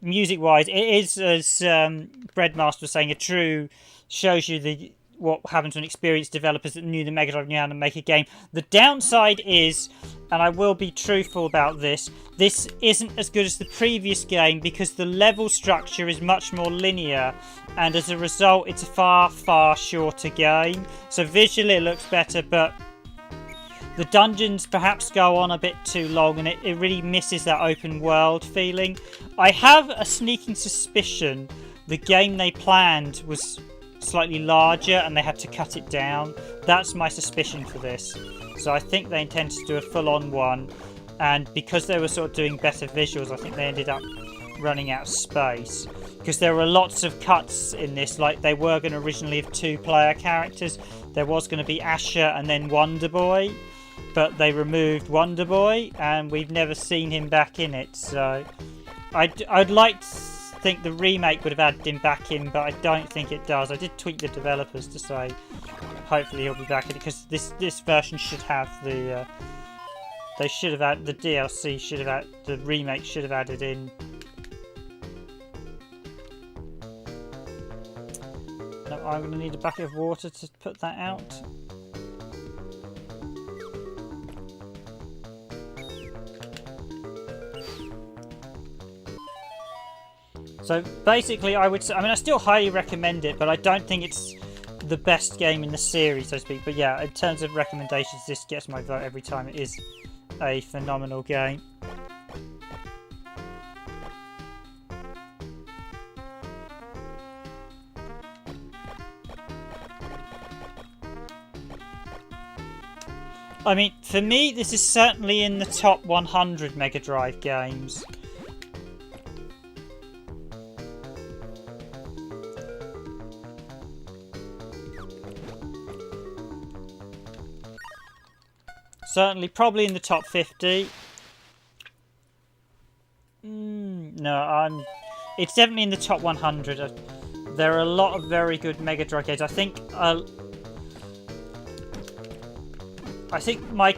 music-wise, it is, as Breadmaster was saying, a true shows you what happens when experienced developers that knew the Mega Drive knew how to make a game. The downside is, and I will be truthful about this isn't as good as the previous game because the level structure is much more linear, and as a result it's a far, far shorter game. So visually it looks better, but the dungeons perhaps go on a bit too long, and it really misses that open world feeling. I have a sneaking suspicion the game they planned was slightly larger and they had to cut it down. That's my suspicion for this. So I think they intended to do a full-on one, and because they were sort of doing better visuals, I think they ended up running out of space. Because there were lots of cuts in this, like they were going to originally have 2-player characters. There was going to be Asha and then Wonderboy, but they removed Wonderboy and we've never seen him back in it. So I'd like to think the remake would have added him back in, but I don't think it does. I did tweet the developers to say hopefully he'll be back in it, because this version should have the they should have had the DLC, should have had the remake, should have added in. Now I'm going to need a bucket of water to put that out. So basically, I would say, I mean, I still highly recommend it, but I don't think it's the best game in the series, so to speak. But yeah, in terms of recommendations, this gets my vote every time. It is a phenomenal game. I mean, for me, this is certainly in the top 100 Mega Drive games. Certainly, probably in the top 50. No, it's definitely in the top 100. There are a lot of very good Mega Drive games. I think my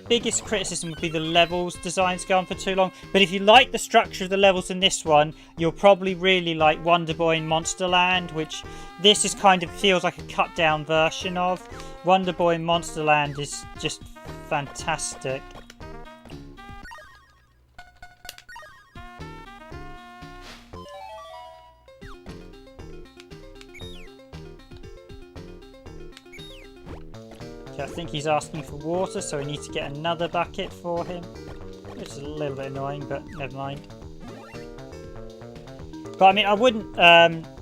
biggest criticism would be the levels designs go on for too long. But if you like the structure of the levels in this one, you'll probably really like Wonderboy and Monsterland, which this is kind of feels like a cut down version of. Wonderboy and Monsterland is just fantastic. Okay, I think he's asking for water, so we need to get another bucket for him. which is a little bit annoying, but never mind. But I mean, I wouldn't.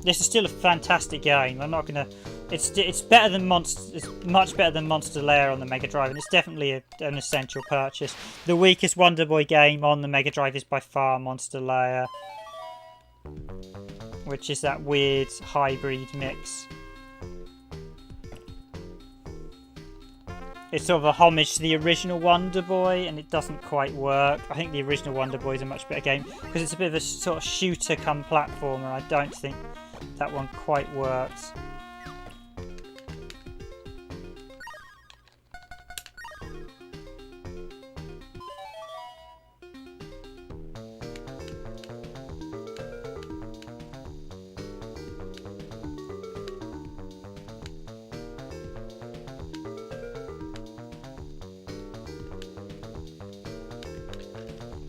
This is still a fantastic game. I'm not gonna. It's better than It's much better than Monster Lair on the Mega Drive, and it's definitely an essential purchase. The weakest Wonderboy game on the Mega Drive is by far Monster Lair, which is that weird hybrid mix. It's sort of a homage to the original Wonderboy, and it doesn't quite work. I think the original Wonderboy is a much better game because it's a bit of a sort of shooter come platformer. I don't think that one quite works.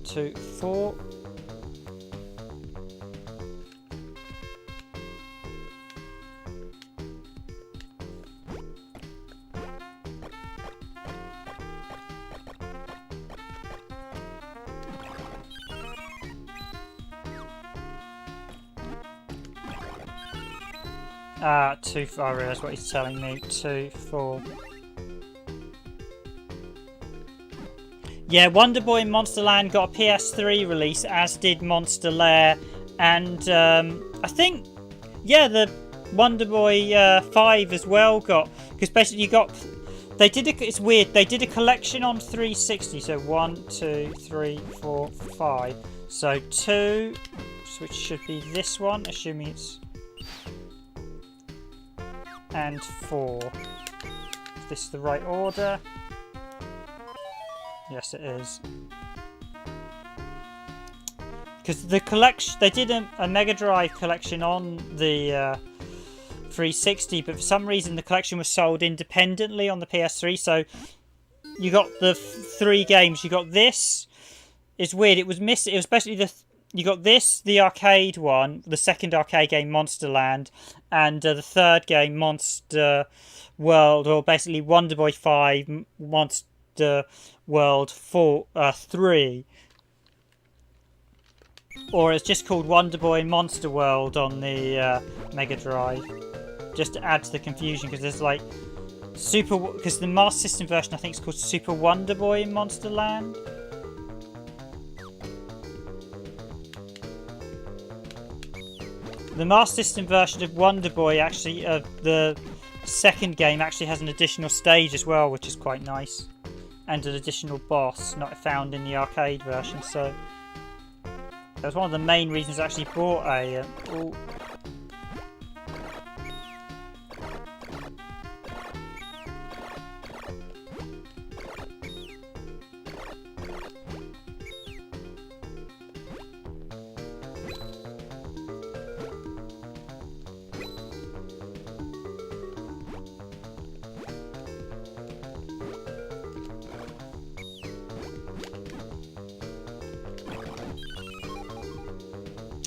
Two, four. Two. I realise what he's telling me. 2, 4. Yeah, Wonderboy and Monsterland got a PS3 release, as did Monster Lair, and I think, yeah, the Wonderboy 5 as well got, because basically you got, it's weird, they did a collection on 360, so 1, 2, 3, 4, 5, so 2, which should be this one, assuming it's, and 4. Is this the right order? Yes, it is. Because the collection, they did a Mega Drive collection on the 360, but for some reason the collection was sold independently on the PS3. So you got the 3 games. You got this. It's weird. It was missing. It was basically you got this, the arcade one, the second arcade game, Monsterland, and the third game, Monster World, or basically Wonderboy 5, Monster World 3, or it's just called Wonderboy Monster World on the Mega Drive, just to add to the confusion, because there's like because the Master System version I think is called Super Wonderboy in Monsterland. The Master System version of Wonderboy, actually, the second game actually has an additional stage as well, which is quite nice. And an additional boss not found in the arcade version, so that was one of the main reasons I actually bought a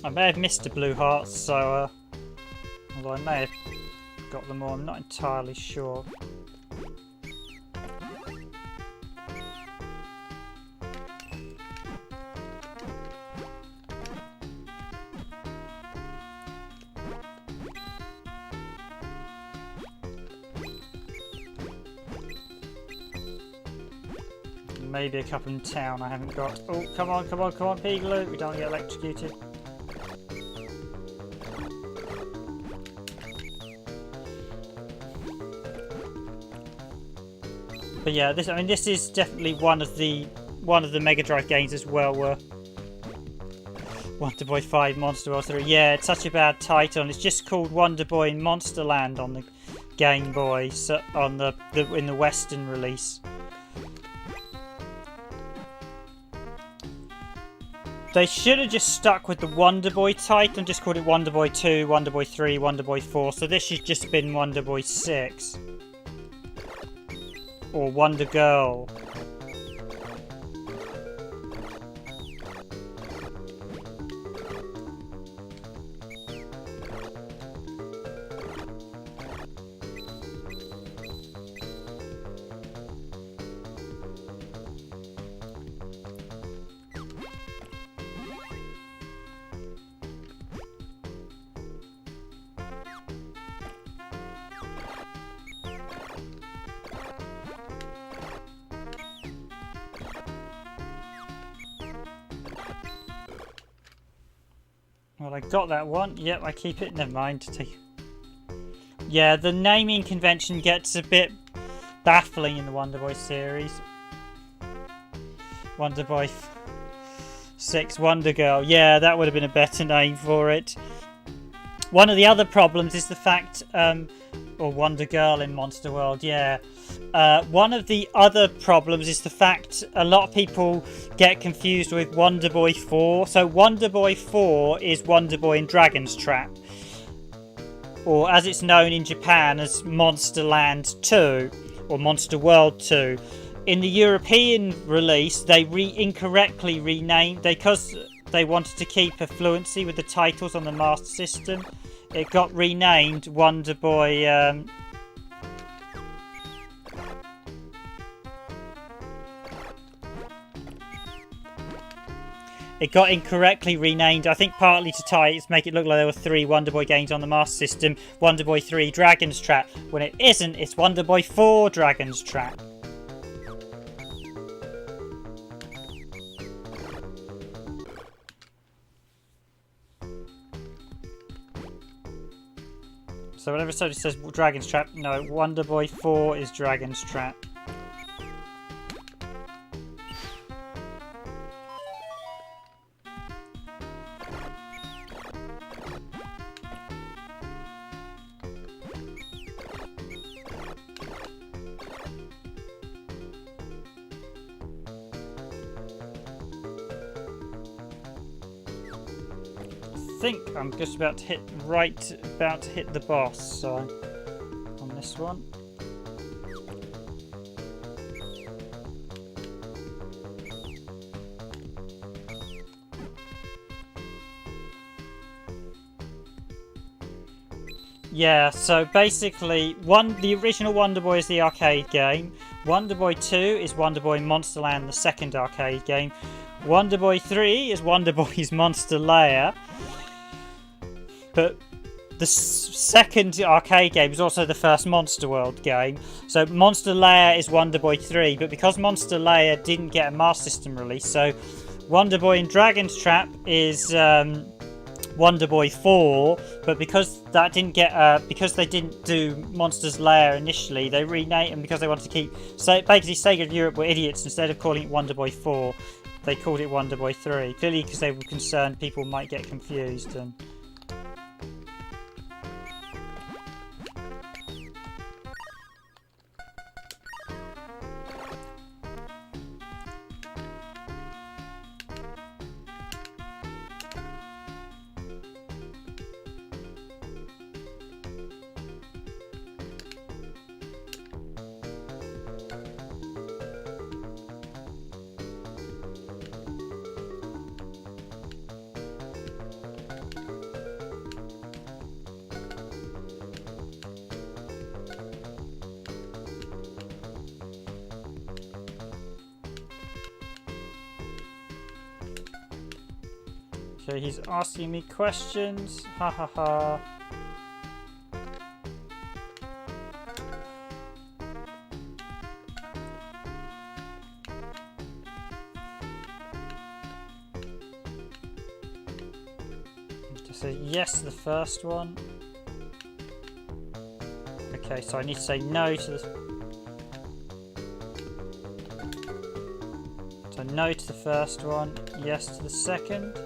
I may have missed the blue hearts, so although I may have got them all, I'm not entirely sure. Maybe a couple in town I haven't got. Oh, come on, come on, come on, Pigaloot, we don't get electrocuted. But yeah, this is definitely one of the Mega Drive games as well. Wonderboy 5, Monster World 3. Yeah, it's such a bad title, and it's just called Wonderboy in Monsterland on the Game Boy, so on the in the Western release. They should have just stuck with the Wonderboy title and just called it Wonderboy 2, Wonderboy 3, Wonderboy 4. So this has just been Wonderboy 6. Or Wondergirl. Well, I got that one. Yep, I keep it. Never mind. Yeah, the naming convention gets a bit baffling in the Wonderboy series. Wonderboy 6, Wondergirl. Yeah, that would have been a better name for it. One of the other problems is the fact, or Wondergirl in Monster World, yeah. One of the other problems is the fact a lot of people get confused with Wonderboy 4. So Wonderboy 4 is Wonderboy in Dragon's Trap, or as it's known in Japan as Monsterland 2 or Monster World 2. In the European release, they incorrectly renamed, because they wanted to keep a fluency with the titles on the Master System. It got renamed Wonderboy. It got incorrectly renamed, I think partly to make it look like there were 3 Wonderboy games on the Master System. Wonderboy 3 Dragon's Trap. When it isn't, it's Wonderboy 4 Dragon's Trap. So whenever somebody says Dragon's Trap, no, Wonderboy 4 is Dragon's Trap. I think I'm just about to hit the boss, so on this one. Yeah, so basically the original Wonderboy is the arcade game. Wonderboy 2 is Wonderboy Monsterland, the second arcade game. Wonderboy 3 is Wonderboy's Monster Lair. But the second arcade game is also the first Monster World game. So Monster Lair is Wonderboy 3, but because Monster Lair didn't get a Master System release, so Wonderboy in Dragon's Trap is Wonderboy 4, but because that didn't get because they didn't do Monster's Lair initially, they renamed, and because they wanted to keep, so basically Sega Europe were idiots. Instead of calling it Wonderboy 4, they called it Wonderboy 3, clearly because they were concerned people might get confused. And okay, he's asking me questions. Ha ha ha. To say yes to the first one. Okay, so I need to say no to the. So no to the first one, yes to the second.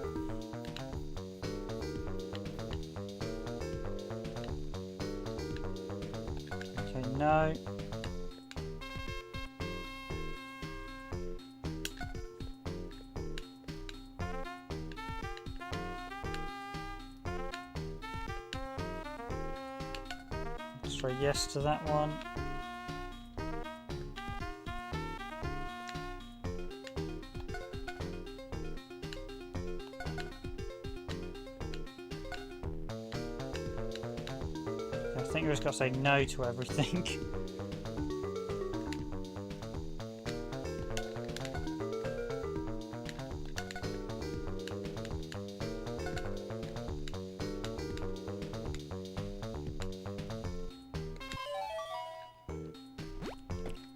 No. Let's try yes to that one. I think we've just got to say no to everything.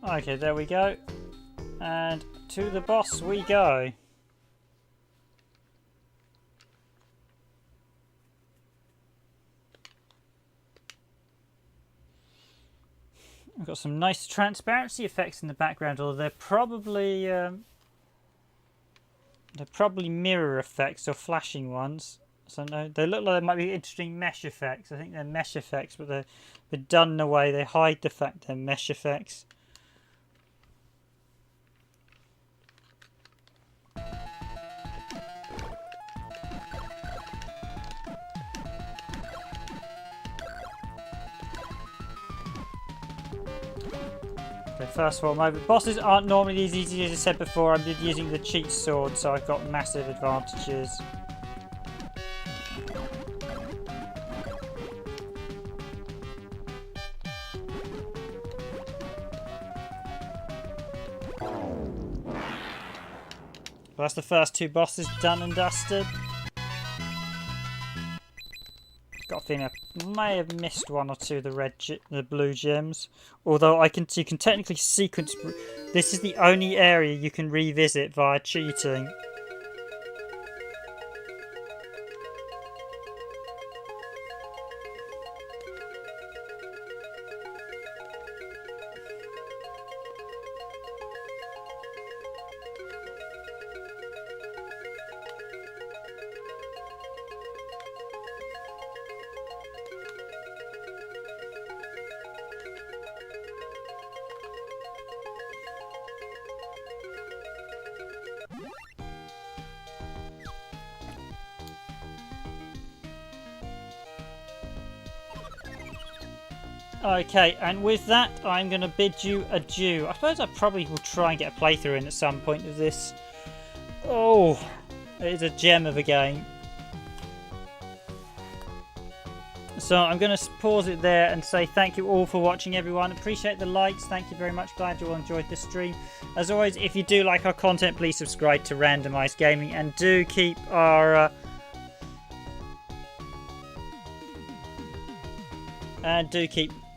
Okay, there we go. And to the boss we go. We've got some nice transparency effects in the background, although they're probably mirror effects or flashing ones. So no, they look like they might be interesting mesh effects. I think they're mesh effects, but they're done in a way they hide the fact they're mesh effects. Okay, first of all, my bosses aren't normally as easy as I said before. I'm using the cheat sword, so I've got massive advantages. Well, that's the first two bosses done and dusted. Got a feeling I may have missed one or two of the blue gems. Although you can technically sequence. This is the only area you can revisit via cheating. Okay, and with that, I'm going to bid you adieu. I suppose I probably will try and get a playthrough in at some point of this. Oh, it is a gem of a game. So I'm going to pause it there and say thank you all for watching, everyone. Appreciate the likes. Thank you very much. Glad you all enjoyed this stream. As always, if you do like our content, please subscribe to Randomised Gaming and do keep our...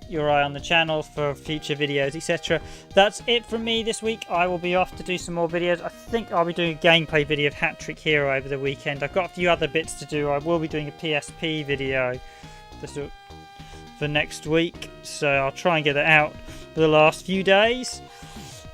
your eye on the channel for future videos, etc. That's it from me this week. I will be off to do some more videos. I think I'll be doing a gameplay video of Hat Trick Hero over the weekend. I've got a few other bits to do. I will be doing a PSP video for next week, so I'll try and get it out for the last few days.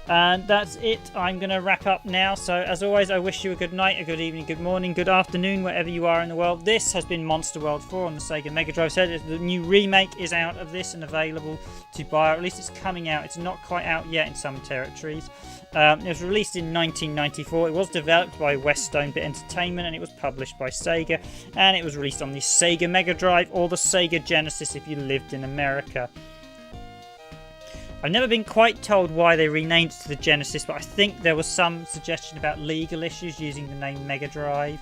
And that's it. I'm going to wrap up now. So as always, I wish you a good night, a good evening, good morning, good afternoon, wherever you are in the world. This has been Monster World 4 on the Sega Mega Drive. So the new remake is out of this and available to buy, or at least it's coming out. It's not quite out yet in some territories. It was released in 1994. It was developed by Westone Bit Entertainment and it was published by Sega. And it was released on the Sega Mega Drive or the Sega Genesis if you lived in America. I've never been quite told why they renamed it to the Genesis, but I think there was some suggestion about legal issues using the name Mega Drive,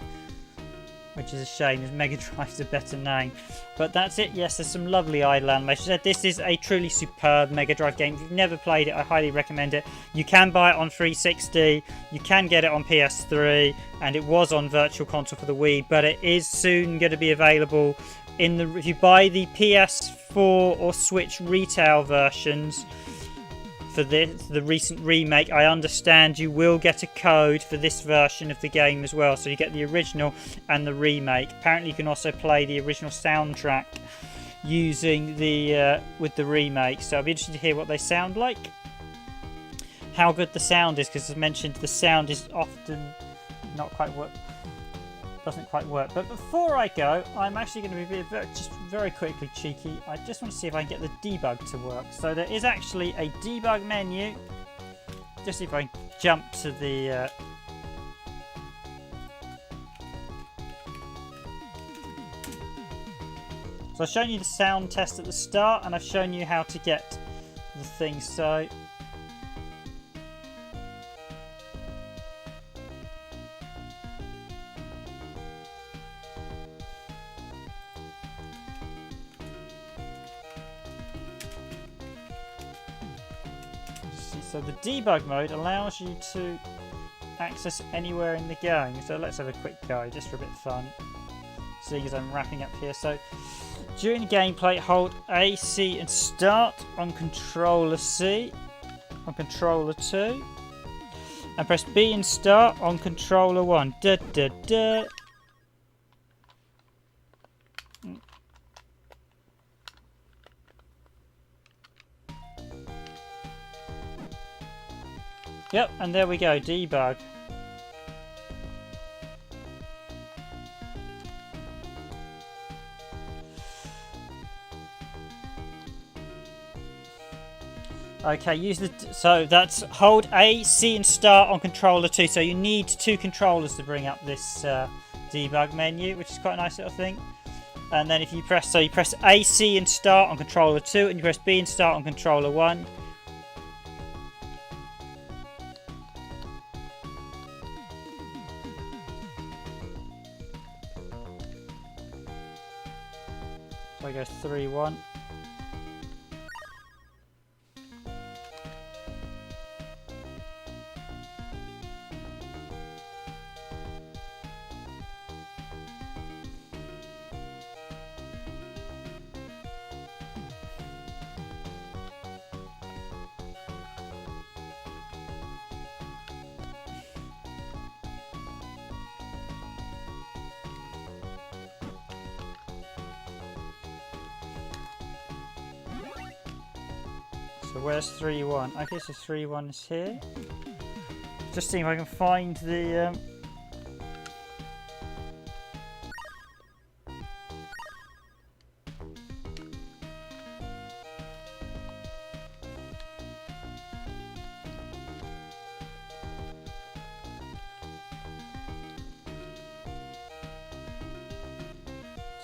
which is a shame, as Mega Drive's a better name. But that's it. Yes, there's some lovely idle animation. This is a truly superb Mega Drive game. If you've never played it, I highly recommend it. You can buy it on 360, you can get it on PS3, and it was on Virtual Console for the Wii, but it is soon going to be available if you buy the PS4 or Switch retail versions. For the recent remake, I understand you will get a code for this version of the game as well, so you get the original and the remake. Apparently you can also play the original soundtrack using with the remake, so I'll be interested to hear what they sound like, how good the sound is, because as mentioned, the sound is often not quite doesn't quite work. But before I go, I'm actually going to be just very quickly cheeky. I just want to see if I can get the debug to work. So there is actually a debug menu. Just see if I can jump to the... So I've shown you the sound test at the start, and I've shown you how to get the thing. So... So the debug mode allows you to access anywhere in the game. So let's have a quick go, just for a bit of fun, seeing as I'm wrapping up here. So during the gameplay, hold A, C and start on controller C, on controller 2, and press B and start on controller 1. Da, da, da. Yep, and there we go, debug. Okay, use the... So that's hold A, C and start on controller 2. So you need 2 controllers to bring up this debug menu, which is quite a nice little thing. And then if you press... So you press A, C and start on controller 2, and you press B and start on controller 1. So I go 3, 1. So where's 3, 1? Okay, so 3, 1 is here. Just seeing if I can find the...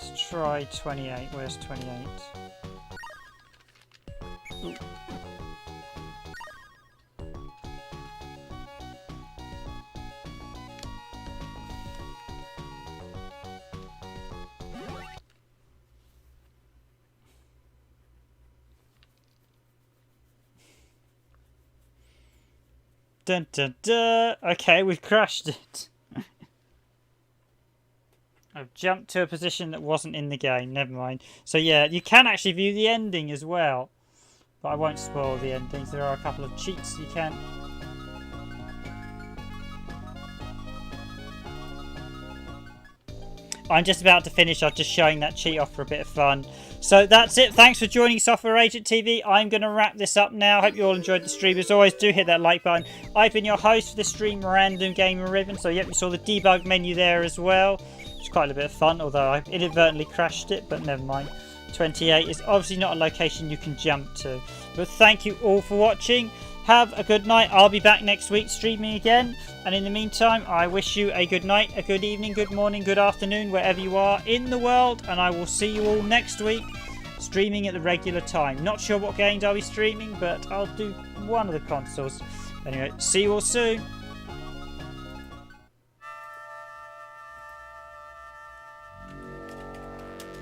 Let's try 28. Where's 28? Ooh. Dun, dun, dun. Okay, we've crashed it. I've jumped to a position that wasn't in the game. Never mind. So yeah, you can actually view the ending as well. But I won't spoil the endings. There are a couple of cheats you can. I'm just about to finish. I'm just showing that cheat off for a bit of fun. So that's it. Thanks for joining Software Agent TV. I'm going to wrap this up now. Hope you all enjoyed the stream. As always, do hit that like button. I've been your host for this stream, Random Gamer Riven. So yep, you saw the debug menu there as well, which is quite a bit of fun, although I inadvertently crashed it, but never mind. 28 is obviously not a location you can jump to. But thank you all for watching. Have a good night. I'll be back next week streaming again. And in the meantime, I wish you a good night, a good evening, good morning, good afternoon, wherever you are in the world. And I will see you all next week streaming at the regular time. Not sure what games I'll be streaming, but I'll do one of the consoles. Anyway, see you all soon.